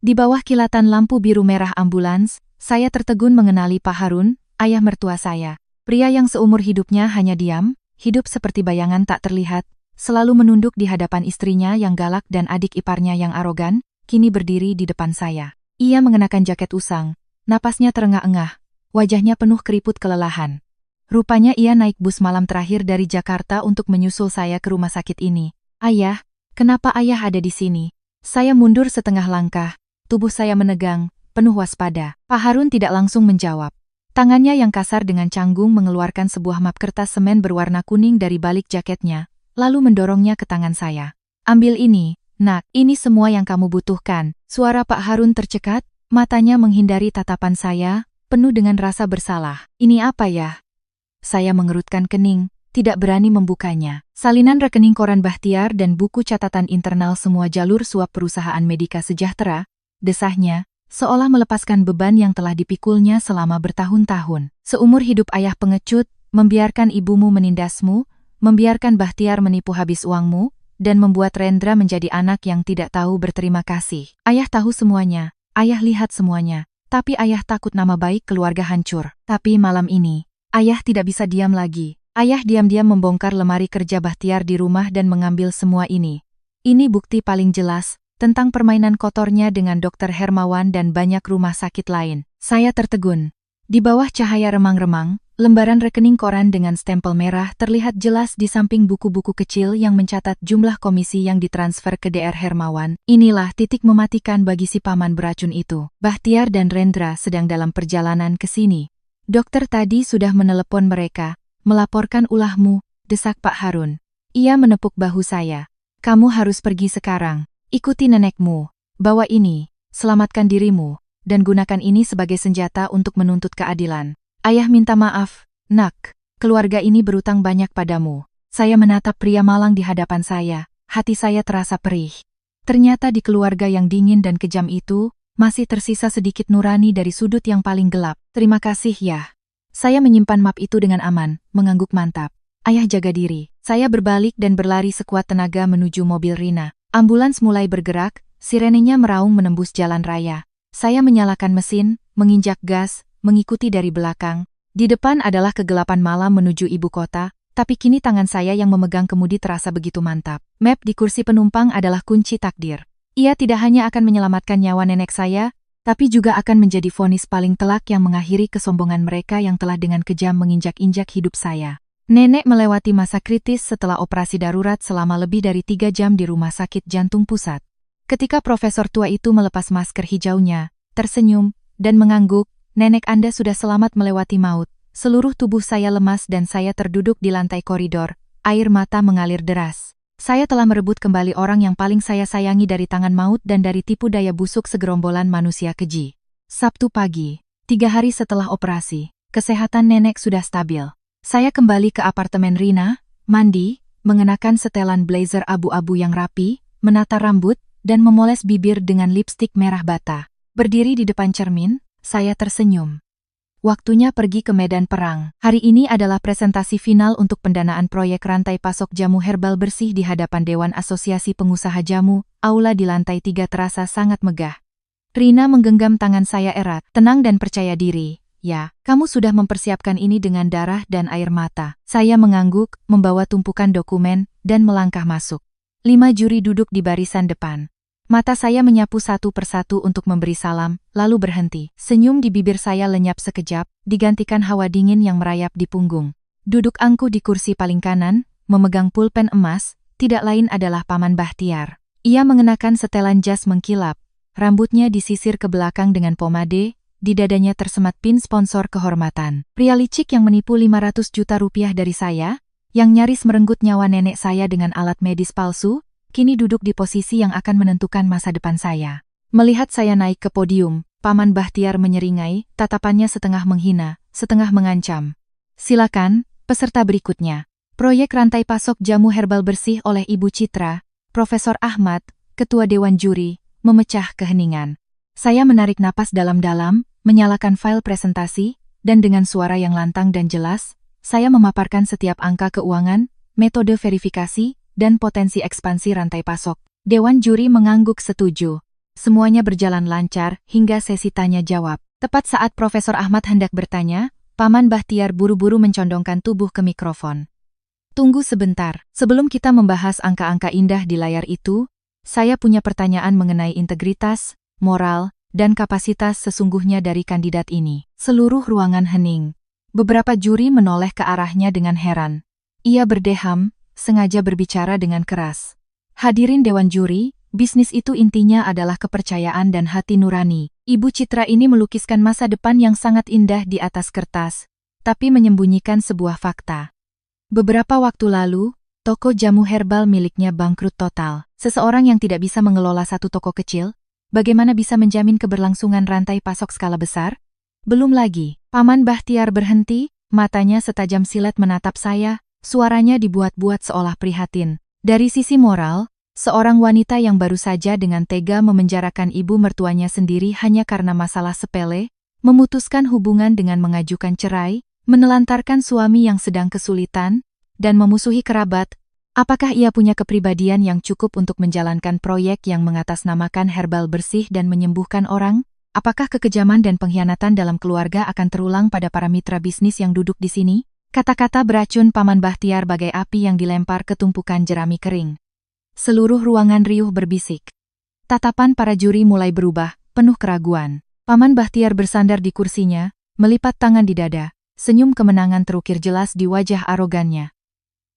Di bawah kilatan lampu biru merah ambulans, saya tertegun mengenali Pak Harun, ayah mertua saya. Pria yang seumur hidupnya hanya diam, hidup seperti bayangan tak terlihat, selalu menunduk di hadapan istrinya yang galak dan adik iparnya yang arogan, kini berdiri di depan saya. Ia mengenakan jaket usang, Napasnya terengah-engah, wajahnya penuh keriput kelelahan. Rupanya ia naik bus malam terakhir dari Jakarta untuk menyusul saya ke rumah sakit ini. Ayah, kenapa ayah ada di sini? Saya mundur setengah langkah, tubuh saya menegang, penuh waspada. Pak Harun tidak langsung menjawab. Tangannya yang kasar dengan canggung mengeluarkan sebuah map kertas semen berwarna kuning dari balik jaketnya, lalu mendorongnya ke tangan saya. Ambil ini, nak, ini semua yang kamu butuhkan. Suara Pak Harun tercekat, matanya menghindari tatapan saya, penuh dengan rasa bersalah. Ini apa ya? Saya mengerutkan kening, tidak berani membukanya. Salinan rekening koran Bahtiar dan buku catatan internal semua jalur suap perusahaan Medika Sejahtera, desahnya, seolah melepaskan beban yang telah dipikulnya selama bertahun-tahun. Seumur hidup ayah pengecut, membiarkan ibumu menindasmu, membiarkan Bahtiar menipu habis uangmu, dan membuat Rendra menjadi anak yang tidak tahu berterima kasih. Ayah tahu semuanya, ayah lihat semuanya, tapi ayah takut nama baik keluarga hancur. Tapi malam ini, ayah tidak bisa diam lagi. Ayah diam-diam membongkar lemari kerja Bahtiar di rumah dan mengambil semua ini. Ini bukti paling jelas tentang permainan kotornya dengan Dr. Hermawan dan banyak rumah sakit lain. Saya tertegun. Di bawah cahaya remang-remang, lembaran rekening koran dengan stempel merah terlihat jelas di samping buku-buku kecil yang mencatat jumlah komisi yang ditransfer ke Dr. Hermawan. Inilah titik mematikan bagi si paman beracun itu. Bahtiar dan Rendra sedang dalam perjalanan ke sini. Dokter tadi sudah menelepon mereka, melaporkan ulahmu, desak Pak Harun. Ia menepuk bahu saya. Kamu harus pergi sekarang. Ikuti nenekmu, bawa ini, selamatkan dirimu, dan gunakan ini sebagai senjata untuk menuntut keadilan. Ayah minta maaf, nak, keluarga ini berutang banyak padamu. Saya menatap pria malang di hadapan saya, hati saya terasa perih. Ternyata di keluarga yang dingin dan kejam itu, masih tersisa sedikit nurani dari sudut yang paling gelap. Terima kasih ya. Saya menyimpan map itu dengan aman, mengangguk mantap. Ayah jaga diri. Saya berbalik dan berlari sekuat tenaga menuju mobil Rina. Ambulans mulai bergerak, sirenenya meraung menembus jalan raya. Saya menyalakan mesin, menginjak gas, mengikuti dari belakang. Di depan adalah kegelapan malam menuju ibu kota, tapi kini tangan saya yang memegang kemudi terasa begitu mantap. Map di kursi penumpang adalah kunci takdir. Ia tidak hanya akan menyelamatkan nyawa nenek saya, tapi juga akan menjadi vonis paling telak yang mengakhiri kesombongan mereka yang telah dengan kejam menginjak-injak hidup saya. Nenek melewati masa kritis setelah operasi darurat selama lebih dari 3 jam di rumah sakit jantung pusat. Ketika profesor tua itu melepas masker hijaunya, tersenyum, dan mengangguk, nenek Anda sudah selamat melewati maut. Seluruh tubuh saya lemas dan saya terduduk di lantai koridor, air mata mengalir deras. Saya telah merebut kembali orang yang paling saya sayangi dari tangan maut dan dari tipu daya busuk segerombolan manusia keji. Sabtu pagi, 3 hari setelah operasi, kesehatan nenek sudah stabil. Saya kembali ke apartemen Rina, mandi, mengenakan setelan blazer abu-abu yang rapi, menata rambut, dan memoles bibir dengan lipstik merah bata. Berdiri di depan cermin, saya tersenyum. Waktunya pergi ke medan perang. Hari ini adalah presentasi final untuk pendanaan proyek rantai pasok jamu herbal bersih di hadapan Dewan Asosiasi Pengusaha Jamu. Aula di lantai 3 terasa sangat megah. Rina menggenggam tangan saya erat. Tenang dan percaya diri. Ya, kamu sudah mempersiapkan ini dengan darah dan air mata. Saya mengangguk, membawa tumpukan dokumen, dan melangkah masuk. 5 juri duduk di barisan depan. Mata saya menyapu satu persatu untuk memberi salam, lalu berhenti. Senyum di bibir saya lenyap sekejap, digantikan hawa dingin yang merayap di punggung. Duduk angkuh di kursi paling kanan, memegang pulpen emas, tidak lain adalah Paman Bahtiar. Ia mengenakan setelan jas mengkilap, rambutnya disisir ke belakang dengan pomade, di dadanya tersemat pin sponsor kehormatan. Pria licik yang menipu 500 juta rupiah dari saya, yang nyaris merenggut nyawa nenek saya dengan alat medis palsu, kini duduk di posisi yang akan menentukan masa depan saya. Melihat saya naik ke podium, Paman Bahtiar menyeringai, tatapannya setengah menghina, setengah mengancam. Silakan, peserta berikutnya. Proyek rantai pasok jamu herbal bersih oleh Ibu Citra, Profesor Ahmad, Ketua Dewan Juri, memecah keheningan. Saya menarik napas dalam-dalam, menyalakan file presentasi, dan dengan suara yang lantang dan jelas, saya memaparkan setiap angka keuangan, metode verifikasi, dan potensi ekspansi rantai pasok. Dewan juri mengangguk setuju. Semuanya berjalan lancar hingga sesi tanya-jawab. Tepat saat Profesor Ahmad hendak bertanya, Paman Bahtiar buru-buru mencondongkan tubuh ke mikrofon. Tunggu sebentar, sebelum kita membahas angka-angka indah di layar itu, saya punya pertanyaan mengenai integritas, moral, dan kapasitas sesungguhnya dari kandidat ini. Seluruh ruangan hening. Beberapa juri menoleh ke arahnya dengan heran. Ia berdeham, sengaja berbicara dengan keras. Hadirin Dewan Juri, bisnis itu intinya adalah kepercayaan dan hati nurani. Ibu Citra ini melukiskan masa depan yang sangat indah di atas kertas, tapi menyembunyikan sebuah fakta. Beberapa waktu lalu, toko jamu herbal miliknya bangkrut total. Seseorang yang tidak bisa mengelola satu toko kecil, bagaimana bisa menjamin keberlangsungan rantai pasok skala besar? Belum lagi, Paman Bahtiar berhenti, matanya setajam silet menatap saya, suaranya dibuat-buat seolah prihatin. Dari sisi moral, seorang wanita yang baru saja dengan tega memenjarakan ibu mertuanya sendiri hanya karena masalah sepele, memutuskan hubungan dengan mengajukan cerai, menelantarkan suami yang sedang kesulitan, dan memusuhi kerabat, apakah ia punya kepribadian yang cukup untuk menjalankan proyek yang mengatasnamakan herbal bersih dan menyembuhkan orang? Apakah kekejaman dan pengkhianatan dalam keluarga akan terulang pada para mitra bisnis yang duduk di sini? Kata-kata beracun Paman Bahtiar bagai api yang dilempar ke tumpukan jerami kering. Seluruh ruangan riuh berbisik. Tatapan para juri mulai berubah, penuh keraguan. Paman Bahtiar bersandar di kursinya, melipat tangan di dada, senyum kemenangan terukir jelas di wajah arogannya.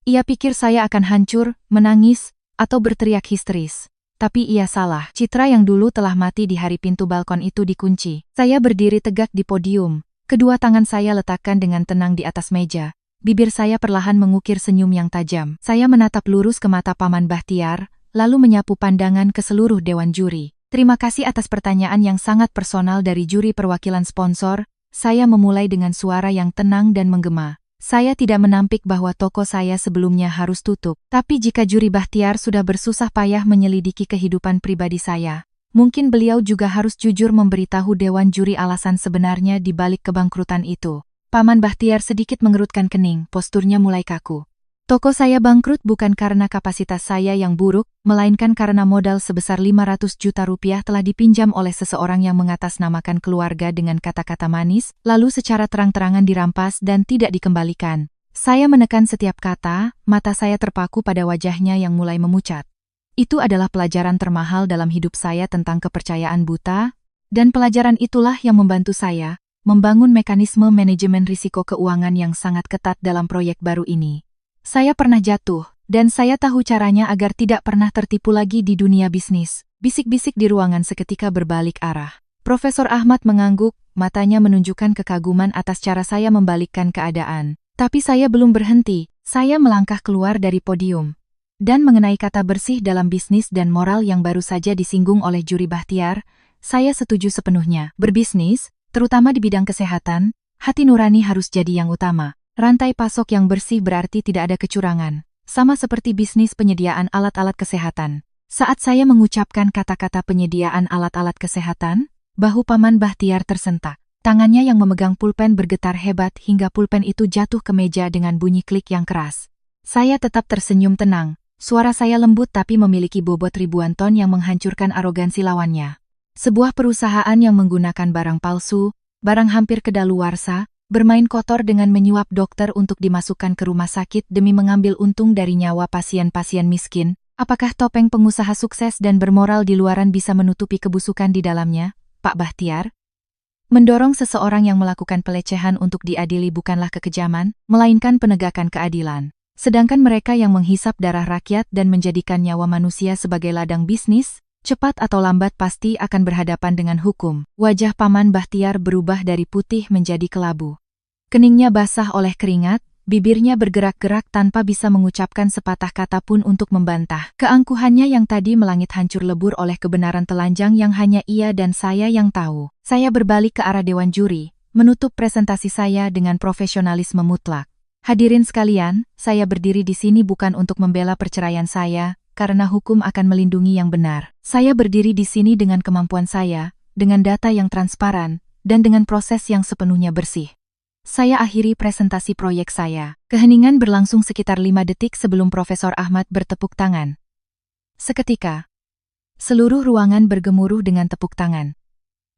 Ia pikir saya akan hancur, menangis, atau berteriak histeris. Tapi ia salah. Citra yang dulu telah mati di hari pintu balkon itu dikunci. Saya berdiri tegak di podium. Kedua tangan saya letakkan dengan tenang di atas meja. Bibir saya perlahan mengukir senyum yang tajam. Saya menatap lurus ke mata Paman Bahtiar, lalu menyapu pandangan ke seluruh dewan juri. Terima kasih atas pertanyaan yang sangat personal dari juri perwakilan sponsor. Saya memulai dengan suara yang tenang dan menggema. Saya tidak menampik bahwa toko saya sebelumnya harus tutup. Tapi jika juri Bahtiar sudah bersusah payah menyelidiki kehidupan pribadi saya, mungkin beliau juga harus jujur memberitahu dewan juri alasan sebenarnya di balik kebangkrutan itu. Paman Bahtiar sedikit mengerutkan kening, posturnya mulai kaku. Toko saya bangkrut bukan karena kapasitas saya yang buruk, melainkan karena modal sebesar 500 juta rupiah telah dipinjam oleh seseorang yang mengatasnamakan keluarga dengan kata-kata manis, lalu secara terang-terangan dirampas dan tidak dikembalikan. Saya menekan setiap kata, mata saya terpaku pada wajahnya yang mulai memucat. Itu adalah pelajaran termahal dalam hidup saya tentang kepercayaan buta, dan pelajaran itulah yang membantu saya membangun mekanisme manajemen risiko keuangan yang sangat ketat dalam proyek baru ini. Saya pernah jatuh, dan saya tahu caranya agar tidak pernah tertipu lagi di dunia bisnis. Bisik-bisik di ruangan seketika berbalik arah. Profesor Ahmad mengangguk, matanya menunjukkan kekaguman atas cara saya membalikkan keadaan. Tapi saya belum berhenti, saya melangkah keluar dari podium. Dan mengenai kata bersih dalam bisnis dan moral yang baru saja disinggung oleh juri Bahtiar, saya setuju sepenuhnya. Berbisnis, terutama di bidang kesehatan, hati nurani harus jadi yang utama. Rantai pasok yang bersih berarti tidak ada kecurangan. Sama seperti bisnis penyediaan alat-alat kesehatan. Saat saya mengucapkan kata-kata penyediaan alat-alat kesehatan, bahu Paman Bahtiar tersentak. Tangannya yang memegang pulpen bergetar hebat hingga pulpen itu jatuh ke meja dengan bunyi klik yang keras. Saya tetap tersenyum tenang. Suara saya lembut tapi memiliki bobot ribuan ton yang menghancurkan arogansi lawannya. Sebuah perusahaan yang menggunakan barang palsu, barang hampir kedaluarsa, bermain kotor dengan menyuap dokter untuk dimasukkan ke rumah sakit demi mengambil untung dari nyawa pasien-pasien miskin. Apakah topeng pengusaha sukses dan bermoral di luaran bisa menutupi kebusukan di dalamnya, Pak Bahtiar? Mendorong seseorang yang melakukan pelecehan untuk diadili bukanlah kekejaman, melainkan penegakan keadilan. Sedangkan mereka yang menghisap darah rakyat dan menjadikan nyawa manusia sebagai ladang bisnis, cepat atau lambat pasti akan berhadapan dengan hukum. Wajah Paman Bahtiar berubah dari putih menjadi kelabu. Keningnya basah oleh keringat, bibirnya bergerak-gerak tanpa bisa mengucapkan sepatah kata pun untuk membantah. Keangkuhannya yang tadi melangit hancur lebur oleh kebenaran telanjang yang hanya ia dan saya yang tahu. Saya berbalik ke arah dewan juri, menutup presentasi saya dengan profesionalisme mutlak. Hadirin sekalian, saya berdiri di sini bukan untuk membela perceraian saya, karena hukum akan melindungi yang benar. Saya berdiri di sini dengan kemampuan saya, dengan data yang transparan, dan dengan proses yang sepenuhnya bersih. Saya akhiri presentasi proyek saya. Keheningan berlangsung sekitar 5 detik sebelum Profesor Ahmad bertepuk tangan. Seketika, seluruh ruangan bergemuruh dengan tepuk tangan.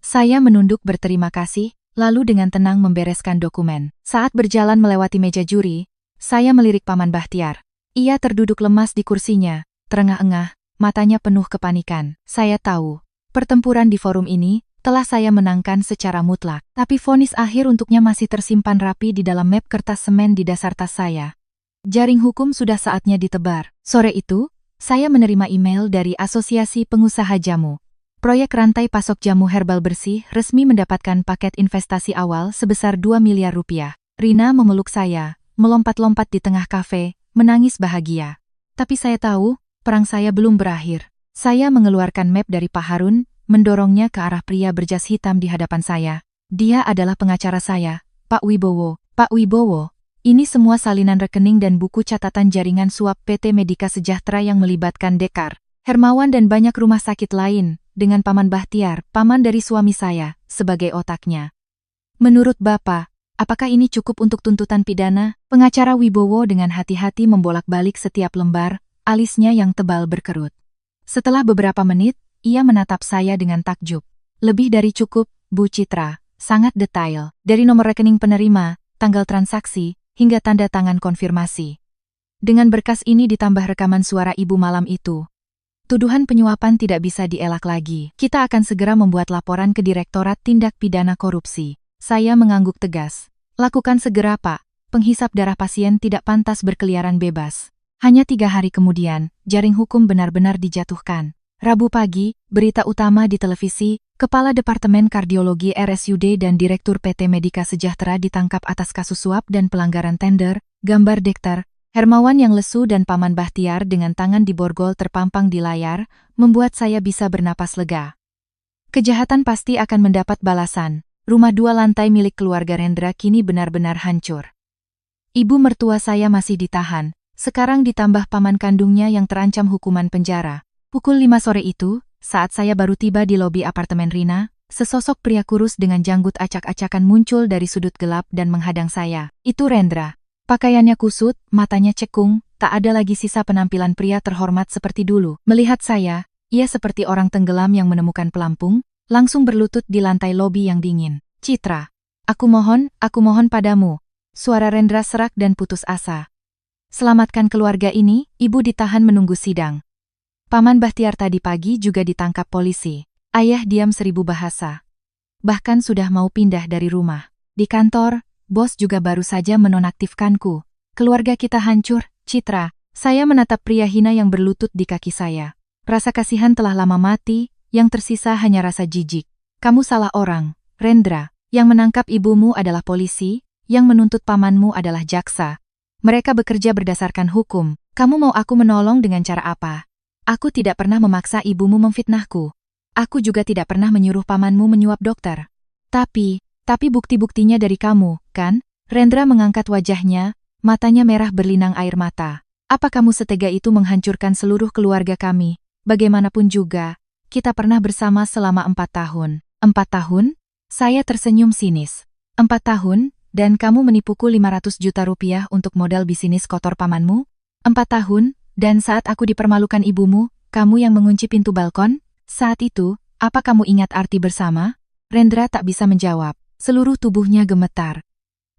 Saya menunduk berterima kasih, lalu dengan tenang membereskan dokumen. Saat berjalan melewati meja juri, saya melirik Paman Bahtiar. Ia terduduk lemas di kursinya, terengah-engah, matanya penuh kepanikan. Saya tahu, pertempuran di forum ini, telah saya menangkan secara mutlak. Tapi vonis akhir untuknya masih tersimpan rapi di dalam map kertas semen di dasar tas saya. Jaring hukum sudah saatnya ditebar. Sore itu, saya menerima email dari Asosiasi Pengusaha Jamu. Proyek rantai pasok jamu herbal bersih resmi mendapatkan paket investasi awal sebesar 2 miliar rupiah. Rina memeluk saya, melompat-lompat di tengah kafe, menangis bahagia. Tapi saya tahu, perang saya belum berakhir. Saya mengeluarkan map dari Pak Harun, mendorongnya ke arah pria berjas hitam di hadapan saya. Dia adalah pengacara saya, Pak Wibowo. Pak Wibowo, ini semua salinan rekening dan buku catatan jaringan suap PT Medika Sejahtera yang melibatkan Dekar, Hermawan dan banyak rumah sakit lain, dengan Paman Bahtiar, paman dari suami saya, sebagai otaknya. Menurut Bapak, apakah ini cukup untuk tuntutan pidana? Pengacara Wibowo dengan hati-hati membolak-balik setiap lembar, alisnya yang tebal berkerut. Setelah beberapa menit, ia menatap saya dengan takjub. Lebih dari cukup, Bu Citra, sangat detail. Dari nomor rekening penerima, tanggal transaksi, hingga tanda tangan konfirmasi. Dengan berkas ini ditambah rekaman suara ibu malam itu, tuduhan penyuapan tidak bisa dielak lagi. Kita akan segera membuat laporan ke Direktorat Tindak Pidana Korupsi. Saya mengangguk tegas. Lakukan segera, Pak. Penghisap darah pasien tidak pantas berkeliaran bebas. Hanya 3 hari kemudian, jaring hukum benar-benar dijatuhkan. Rabu pagi, berita utama di televisi, Kepala Departemen Kardiologi RSUD dan Direktur PT Medika Sejahtera ditangkap atas kasus suap dan pelanggaran tender, gambar Dekter, Hermawan yang lesu dan Paman Bahtiar dengan tangan di borgol terpampang di layar, membuat saya bisa bernapas lega. Kejahatan pasti akan mendapat balasan. Rumah 2 lantai milik keluarga Rendra kini benar-benar hancur. Ibu mertua saya masih ditahan, sekarang ditambah paman kandungnya yang terancam hukuman penjara. Pukul 5 sore itu, saat saya baru tiba di lobi apartemen Rina, sesosok pria kurus dengan janggut acak-acakan muncul dari sudut gelap dan menghadang saya. Itu Rendra. Pakaiannya kusut, matanya cekung, tak ada lagi sisa penampilan pria terhormat seperti dulu. Melihat saya, ia seperti orang tenggelam yang menemukan pelampung, langsung berlutut di lantai lobi yang dingin. Citra, aku mohon padamu. Suara Rendra serak dan putus asa. Selamatkan keluarga ini, ibu ditahan menunggu sidang. Paman Bahtiar tadi pagi juga ditangkap polisi. Ayah diam 1000 bahasa. Bahkan sudah mau pindah dari rumah. Di kantor, bos juga baru saja menonaktifkanku. Keluarga kita hancur, Citra. Saya menatap pria hina yang berlutut di kaki saya. Rasa kasihan telah lama mati, yang tersisa hanya rasa jijik. Kamu salah orang, Rendra. Yang menangkap ibumu adalah polisi, yang menuntut pamanmu adalah jaksa. Mereka bekerja berdasarkan hukum. Kamu mau aku menolong dengan cara apa? Aku tidak pernah memaksa ibumu memfitnahku. Aku juga tidak pernah menyuruh pamanmu menyuap dokter. Tapi bukti-buktinya dari kamu, kan? Rendra mengangkat wajahnya, matanya merah berlinang air mata. Apa kamu setega itu menghancurkan seluruh keluarga kami? Bagaimanapun juga, kita pernah bersama selama 4 tahun. 4 tahun? Saya tersenyum sinis. 4 tahun, dan kamu menipuku 500 juta rupiah untuk modal bisnis kotor pamanmu? 4 tahun, dan saat aku dipermalukan ibumu, kamu yang mengunci pintu balkon? Saat itu, apa kamu ingat arti bersama? Rendra tak bisa menjawab. Seluruh tubuhnya gemetar.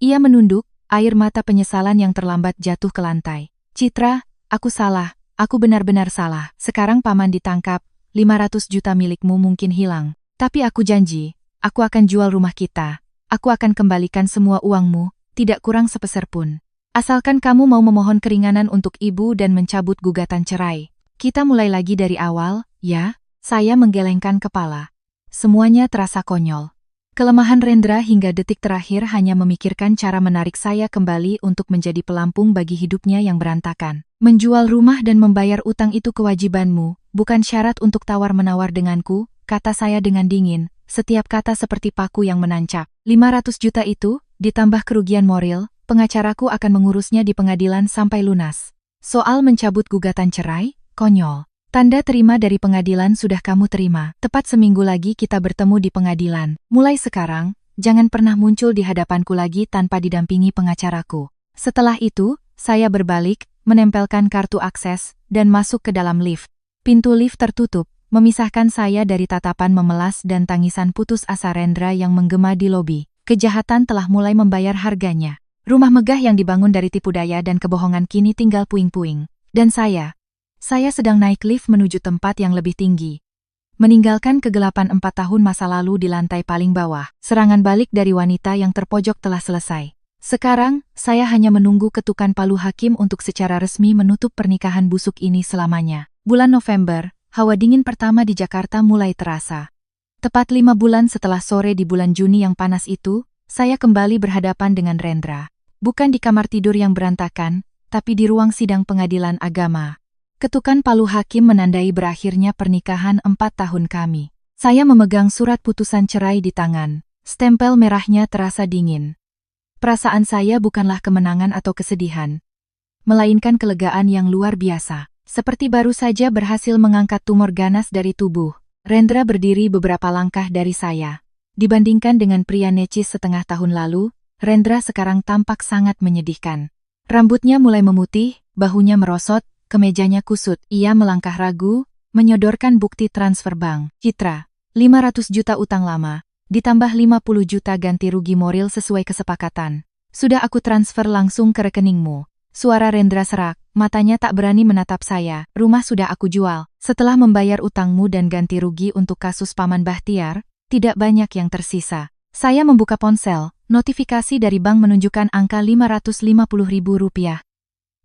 Ia menunduk, air mata penyesalan yang terlambat jatuh ke lantai. Citra, aku salah. Aku benar-benar salah. Sekarang paman ditangkap, 500 juta milikmu mungkin hilang. Tapi aku janji, aku akan jual rumah kita. Aku akan kembalikan semua uangmu, tidak kurang sepeser pun. Asalkan kamu mau memohon keringanan untuk ibu dan mencabut gugatan cerai. Kita mulai lagi dari awal, ya? Saya menggelengkan kepala. Semuanya terasa konyol. Kelemahan Rendra hingga detik terakhir hanya memikirkan cara menarik saya kembali untuk menjadi pelampung bagi hidupnya yang berantakan. Menjual rumah dan membayar utang itu kewajibanmu, bukan syarat untuk tawar-menawar denganku, kata saya dengan dingin, setiap kata seperti paku yang menancap. 500 juta itu, ditambah kerugian moral, pengacaraku akan mengurusnya di pengadilan sampai lunas. Soal mencabut gugatan cerai, konyol. Tanda terima dari pengadilan sudah kamu terima. Tepat seminggu lagi kita bertemu di pengadilan. Mulai sekarang, jangan pernah muncul di hadapanku lagi tanpa didampingi pengacaraku. Setelah itu, saya berbalik, menempelkan kartu akses, dan masuk ke dalam lift. Pintu lift tertutup, memisahkan saya dari tatapan memelas dan tangisan putus asa Rendra yang menggema di lobi. Kejahatan telah mulai membayar harganya. Rumah megah yang dibangun dari tipu daya dan kebohongan kini tinggal puing-puing. Dan saya sedang naik lift menuju tempat yang lebih tinggi. meninggalkan kegelapan 4 tahun masa lalu di lantai paling bawah. Serangan balik dari wanita yang terpojok telah selesai. Sekarang, saya hanya menunggu ketukan palu hakim untuk secara resmi menutup pernikahan busuk ini selamanya. Bulan November, hawa dingin pertama di Jakarta mulai terasa. Tepat 5 bulan setelah sore di bulan Juni yang panas itu, saya kembali berhadapan dengan Rendra. Bukan di kamar tidur yang berantakan, tapi di ruang sidang pengadilan agama. Ketukan palu hakim menandai berakhirnya pernikahan 4 tahun kami. Saya memegang surat putusan cerai di tangan. Stempel merahnya terasa dingin. Perasaan saya bukanlah kemenangan atau kesedihan, melainkan kelegaan yang luar biasa. Seperti baru saja berhasil mengangkat tumor ganas dari tubuh. Rendra berdiri beberapa langkah dari saya. Dibandingkan dengan pria necis setengah tahun lalu, Rendra sekarang tampak sangat menyedihkan. Rambutnya mulai memutih, bahunya merosot, kemejanya kusut. Ia melangkah ragu, menyodorkan bukti transfer bank. Citra, 500 juta utang lama, ditambah 50 juta ganti rugi moral sesuai kesepakatan. Sudah aku transfer langsung ke rekeningmu. Suara Rendra serak, matanya tak berani menatap saya. Rumah sudah aku jual. Setelah membayar utangmu dan ganti rugi untuk kasus Paman Bahtiar, tidak banyak yang tersisa. Saya membuka ponsel, notifikasi dari bank menunjukkan angka Rp550.000.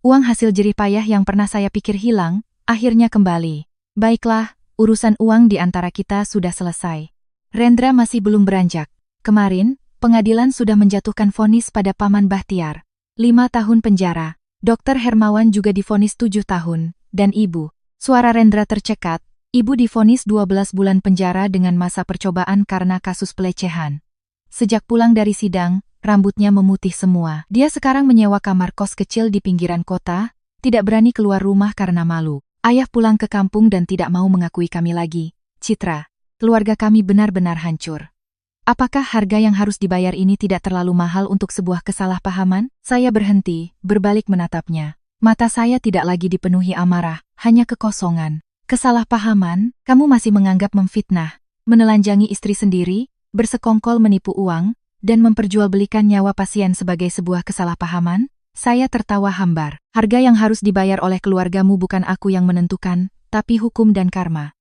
Uang hasil jerih payah yang pernah saya pikir hilang, akhirnya kembali. Baiklah, urusan uang di antara kita sudah selesai. Rendra masih belum beranjak. Kemarin, pengadilan sudah menjatuhkan vonis pada Paman Bahtiar. 5 tahun penjara. Dr. Hermawan juga divonis 7 tahun. Dan ibu. Suara Rendra tercekat. Ibu divonis 12 bulan penjara dengan masa percobaan karena kasus pelecehan. Sejak pulang dari sidang, rambutnya memutih semua. Dia sekarang menyewa kamar kos kecil di pinggiran kota, tidak berani keluar rumah karena malu. Ayah pulang ke kampung dan tidak mau mengakui kami lagi. Citra, keluarga kami benar-benar hancur. Apakah harga yang harus dibayar ini tidak terlalu mahal untuk sebuah kesalahpahaman? Saya berhenti, berbalik menatapnya. Mata saya tidak lagi dipenuhi amarah, hanya kekosongan. Kesalahpahaman, kamu masih menganggap memfitnah, menelanjangi istri sendiri, bersekongkol menipu uang, dan memperjualbelikan nyawa pasien sebagai sebuah kesalahpahaman? Saya tertawa hambar. Harga yang harus dibayar oleh keluargamu bukan aku yang menentukan, tapi hukum dan karma.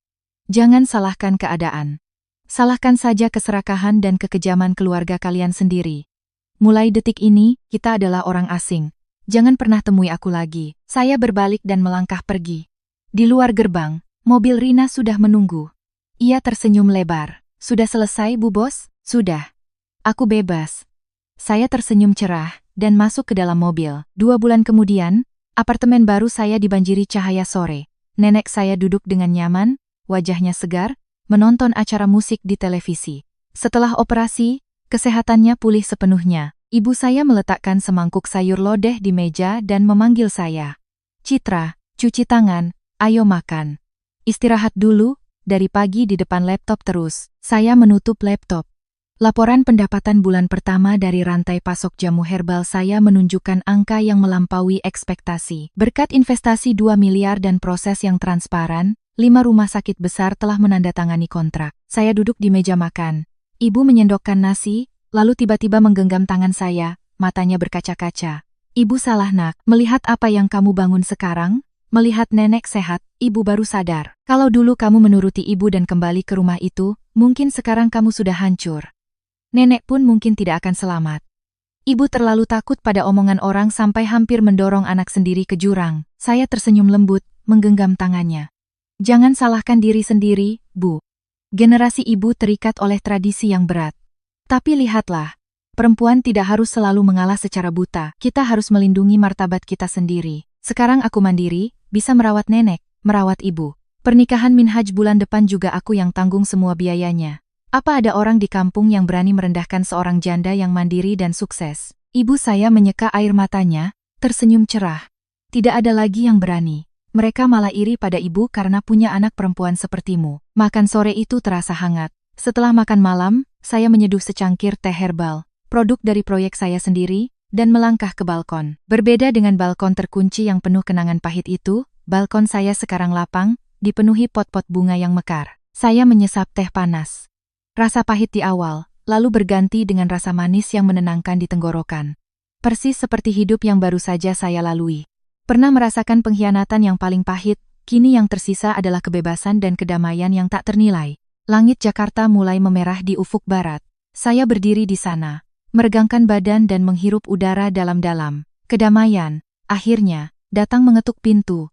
Jangan salahkan keadaan. Salahkan saja keserakahan dan kekejaman keluarga kalian sendiri. Mulai detik ini, kita adalah orang asing. Jangan pernah temui aku lagi. Saya berbalik dan melangkah pergi. Di luar gerbang, mobil Rina sudah menunggu. Ia tersenyum lebar. Sudah selesai, Bu Bos? Sudah. Aku bebas. Saya tersenyum cerah dan masuk ke dalam mobil. 2 bulan kemudian, apartemen baru saya dibanjiri cahaya sore. Nenek saya duduk dengan nyaman, wajahnya segar, menonton acara musik di televisi. Setelah operasi, kesehatannya pulih sepenuhnya. Ibu saya meletakkan semangkuk sayur lodeh di meja dan memanggil saya. Citra, cuci tangan, ayo makan. Istirahat dulu, dari pagi di depan laptop terus. Saya menutup laptop. Laporan pendapatan bulan pertama dari rantai pasok jamu herbal saya menunjukkan angka yang melampaui ekspektasi. Berkat investasi 2 miliar dan proses yang transparan, 5 rumah sakit besar telah menandatangani kontrak. Saya duduk di meja makan. Ibu menyendokkan nasi, lalu tiba-tiba menggenggam tangan saya, matanya berkaca-kaca. Ibu salah nak, melihat apa yang kamu bangun sekarang, melihat nenek sehat, ibu baru sadar. Kalau dulu kamu menuruti ibu dan kembali ke rumah itu, mungkin sekarang kamu sudah hancur. Nenek pun mungkin tidak akan selamat. Ibu terlalu takut pada omongan orang sampai hampir mendorong anak sendiri ke jurang. Saya tersenyum lembut, menggenggam tangannya. Jangan salahkan diri sendiri, Bu. Generasi ibu terikat oleh tradisi yang berat. Tapi lihatlah, perempuan tidak harus selalu mengalah secara buta. Kita harus melindungi martabat kita sendiri. Sekarang aku mandiri, bisa merawat nenek, merawat ibu. Pernikahan Minhaj bulan depan juga aku yang tanggung semua biayanya. Apa ada orang di kampung yang berani merendahkan seorang janda yang mandiri dan sukses? Ibu saya menyeka air matanya, tersenyum cerah. Tidak ada lagi yang berani. Mereka malah iri pada ibu karena punya anak perempuan sepertimu. Makan sore itu terasa hangat. Setelah makan malam, saya menyeduh secangkir teh herbal, produk dari proyek saya sendiri, dan melangkah ke balkon. Berbeda dengan balkon terkunci yang penuh kenangan pahit itu, balkon saya sekarang lapang, dipenuhi pot-pot bunga yang mekar. Saya menyesap teh panas. Rasa pahit di awal, lalu berganti dengan rasa manis yang menenangkan di tenggorokan. Persis seperti hidup yang baru saja saya lalui. Pernah merasakan pengkhianatan yang paling pahit, Kini yang tersisa adalah kebebasan dan kedamaian yang tak ternilai. Langit Jakarta mulai memerah di ufuk barat. Saya berdiri di sana, meregangkan badan dan menghirup udara dalam-dalam. Kedamaian, akhirnya, datang mengetuk pintu.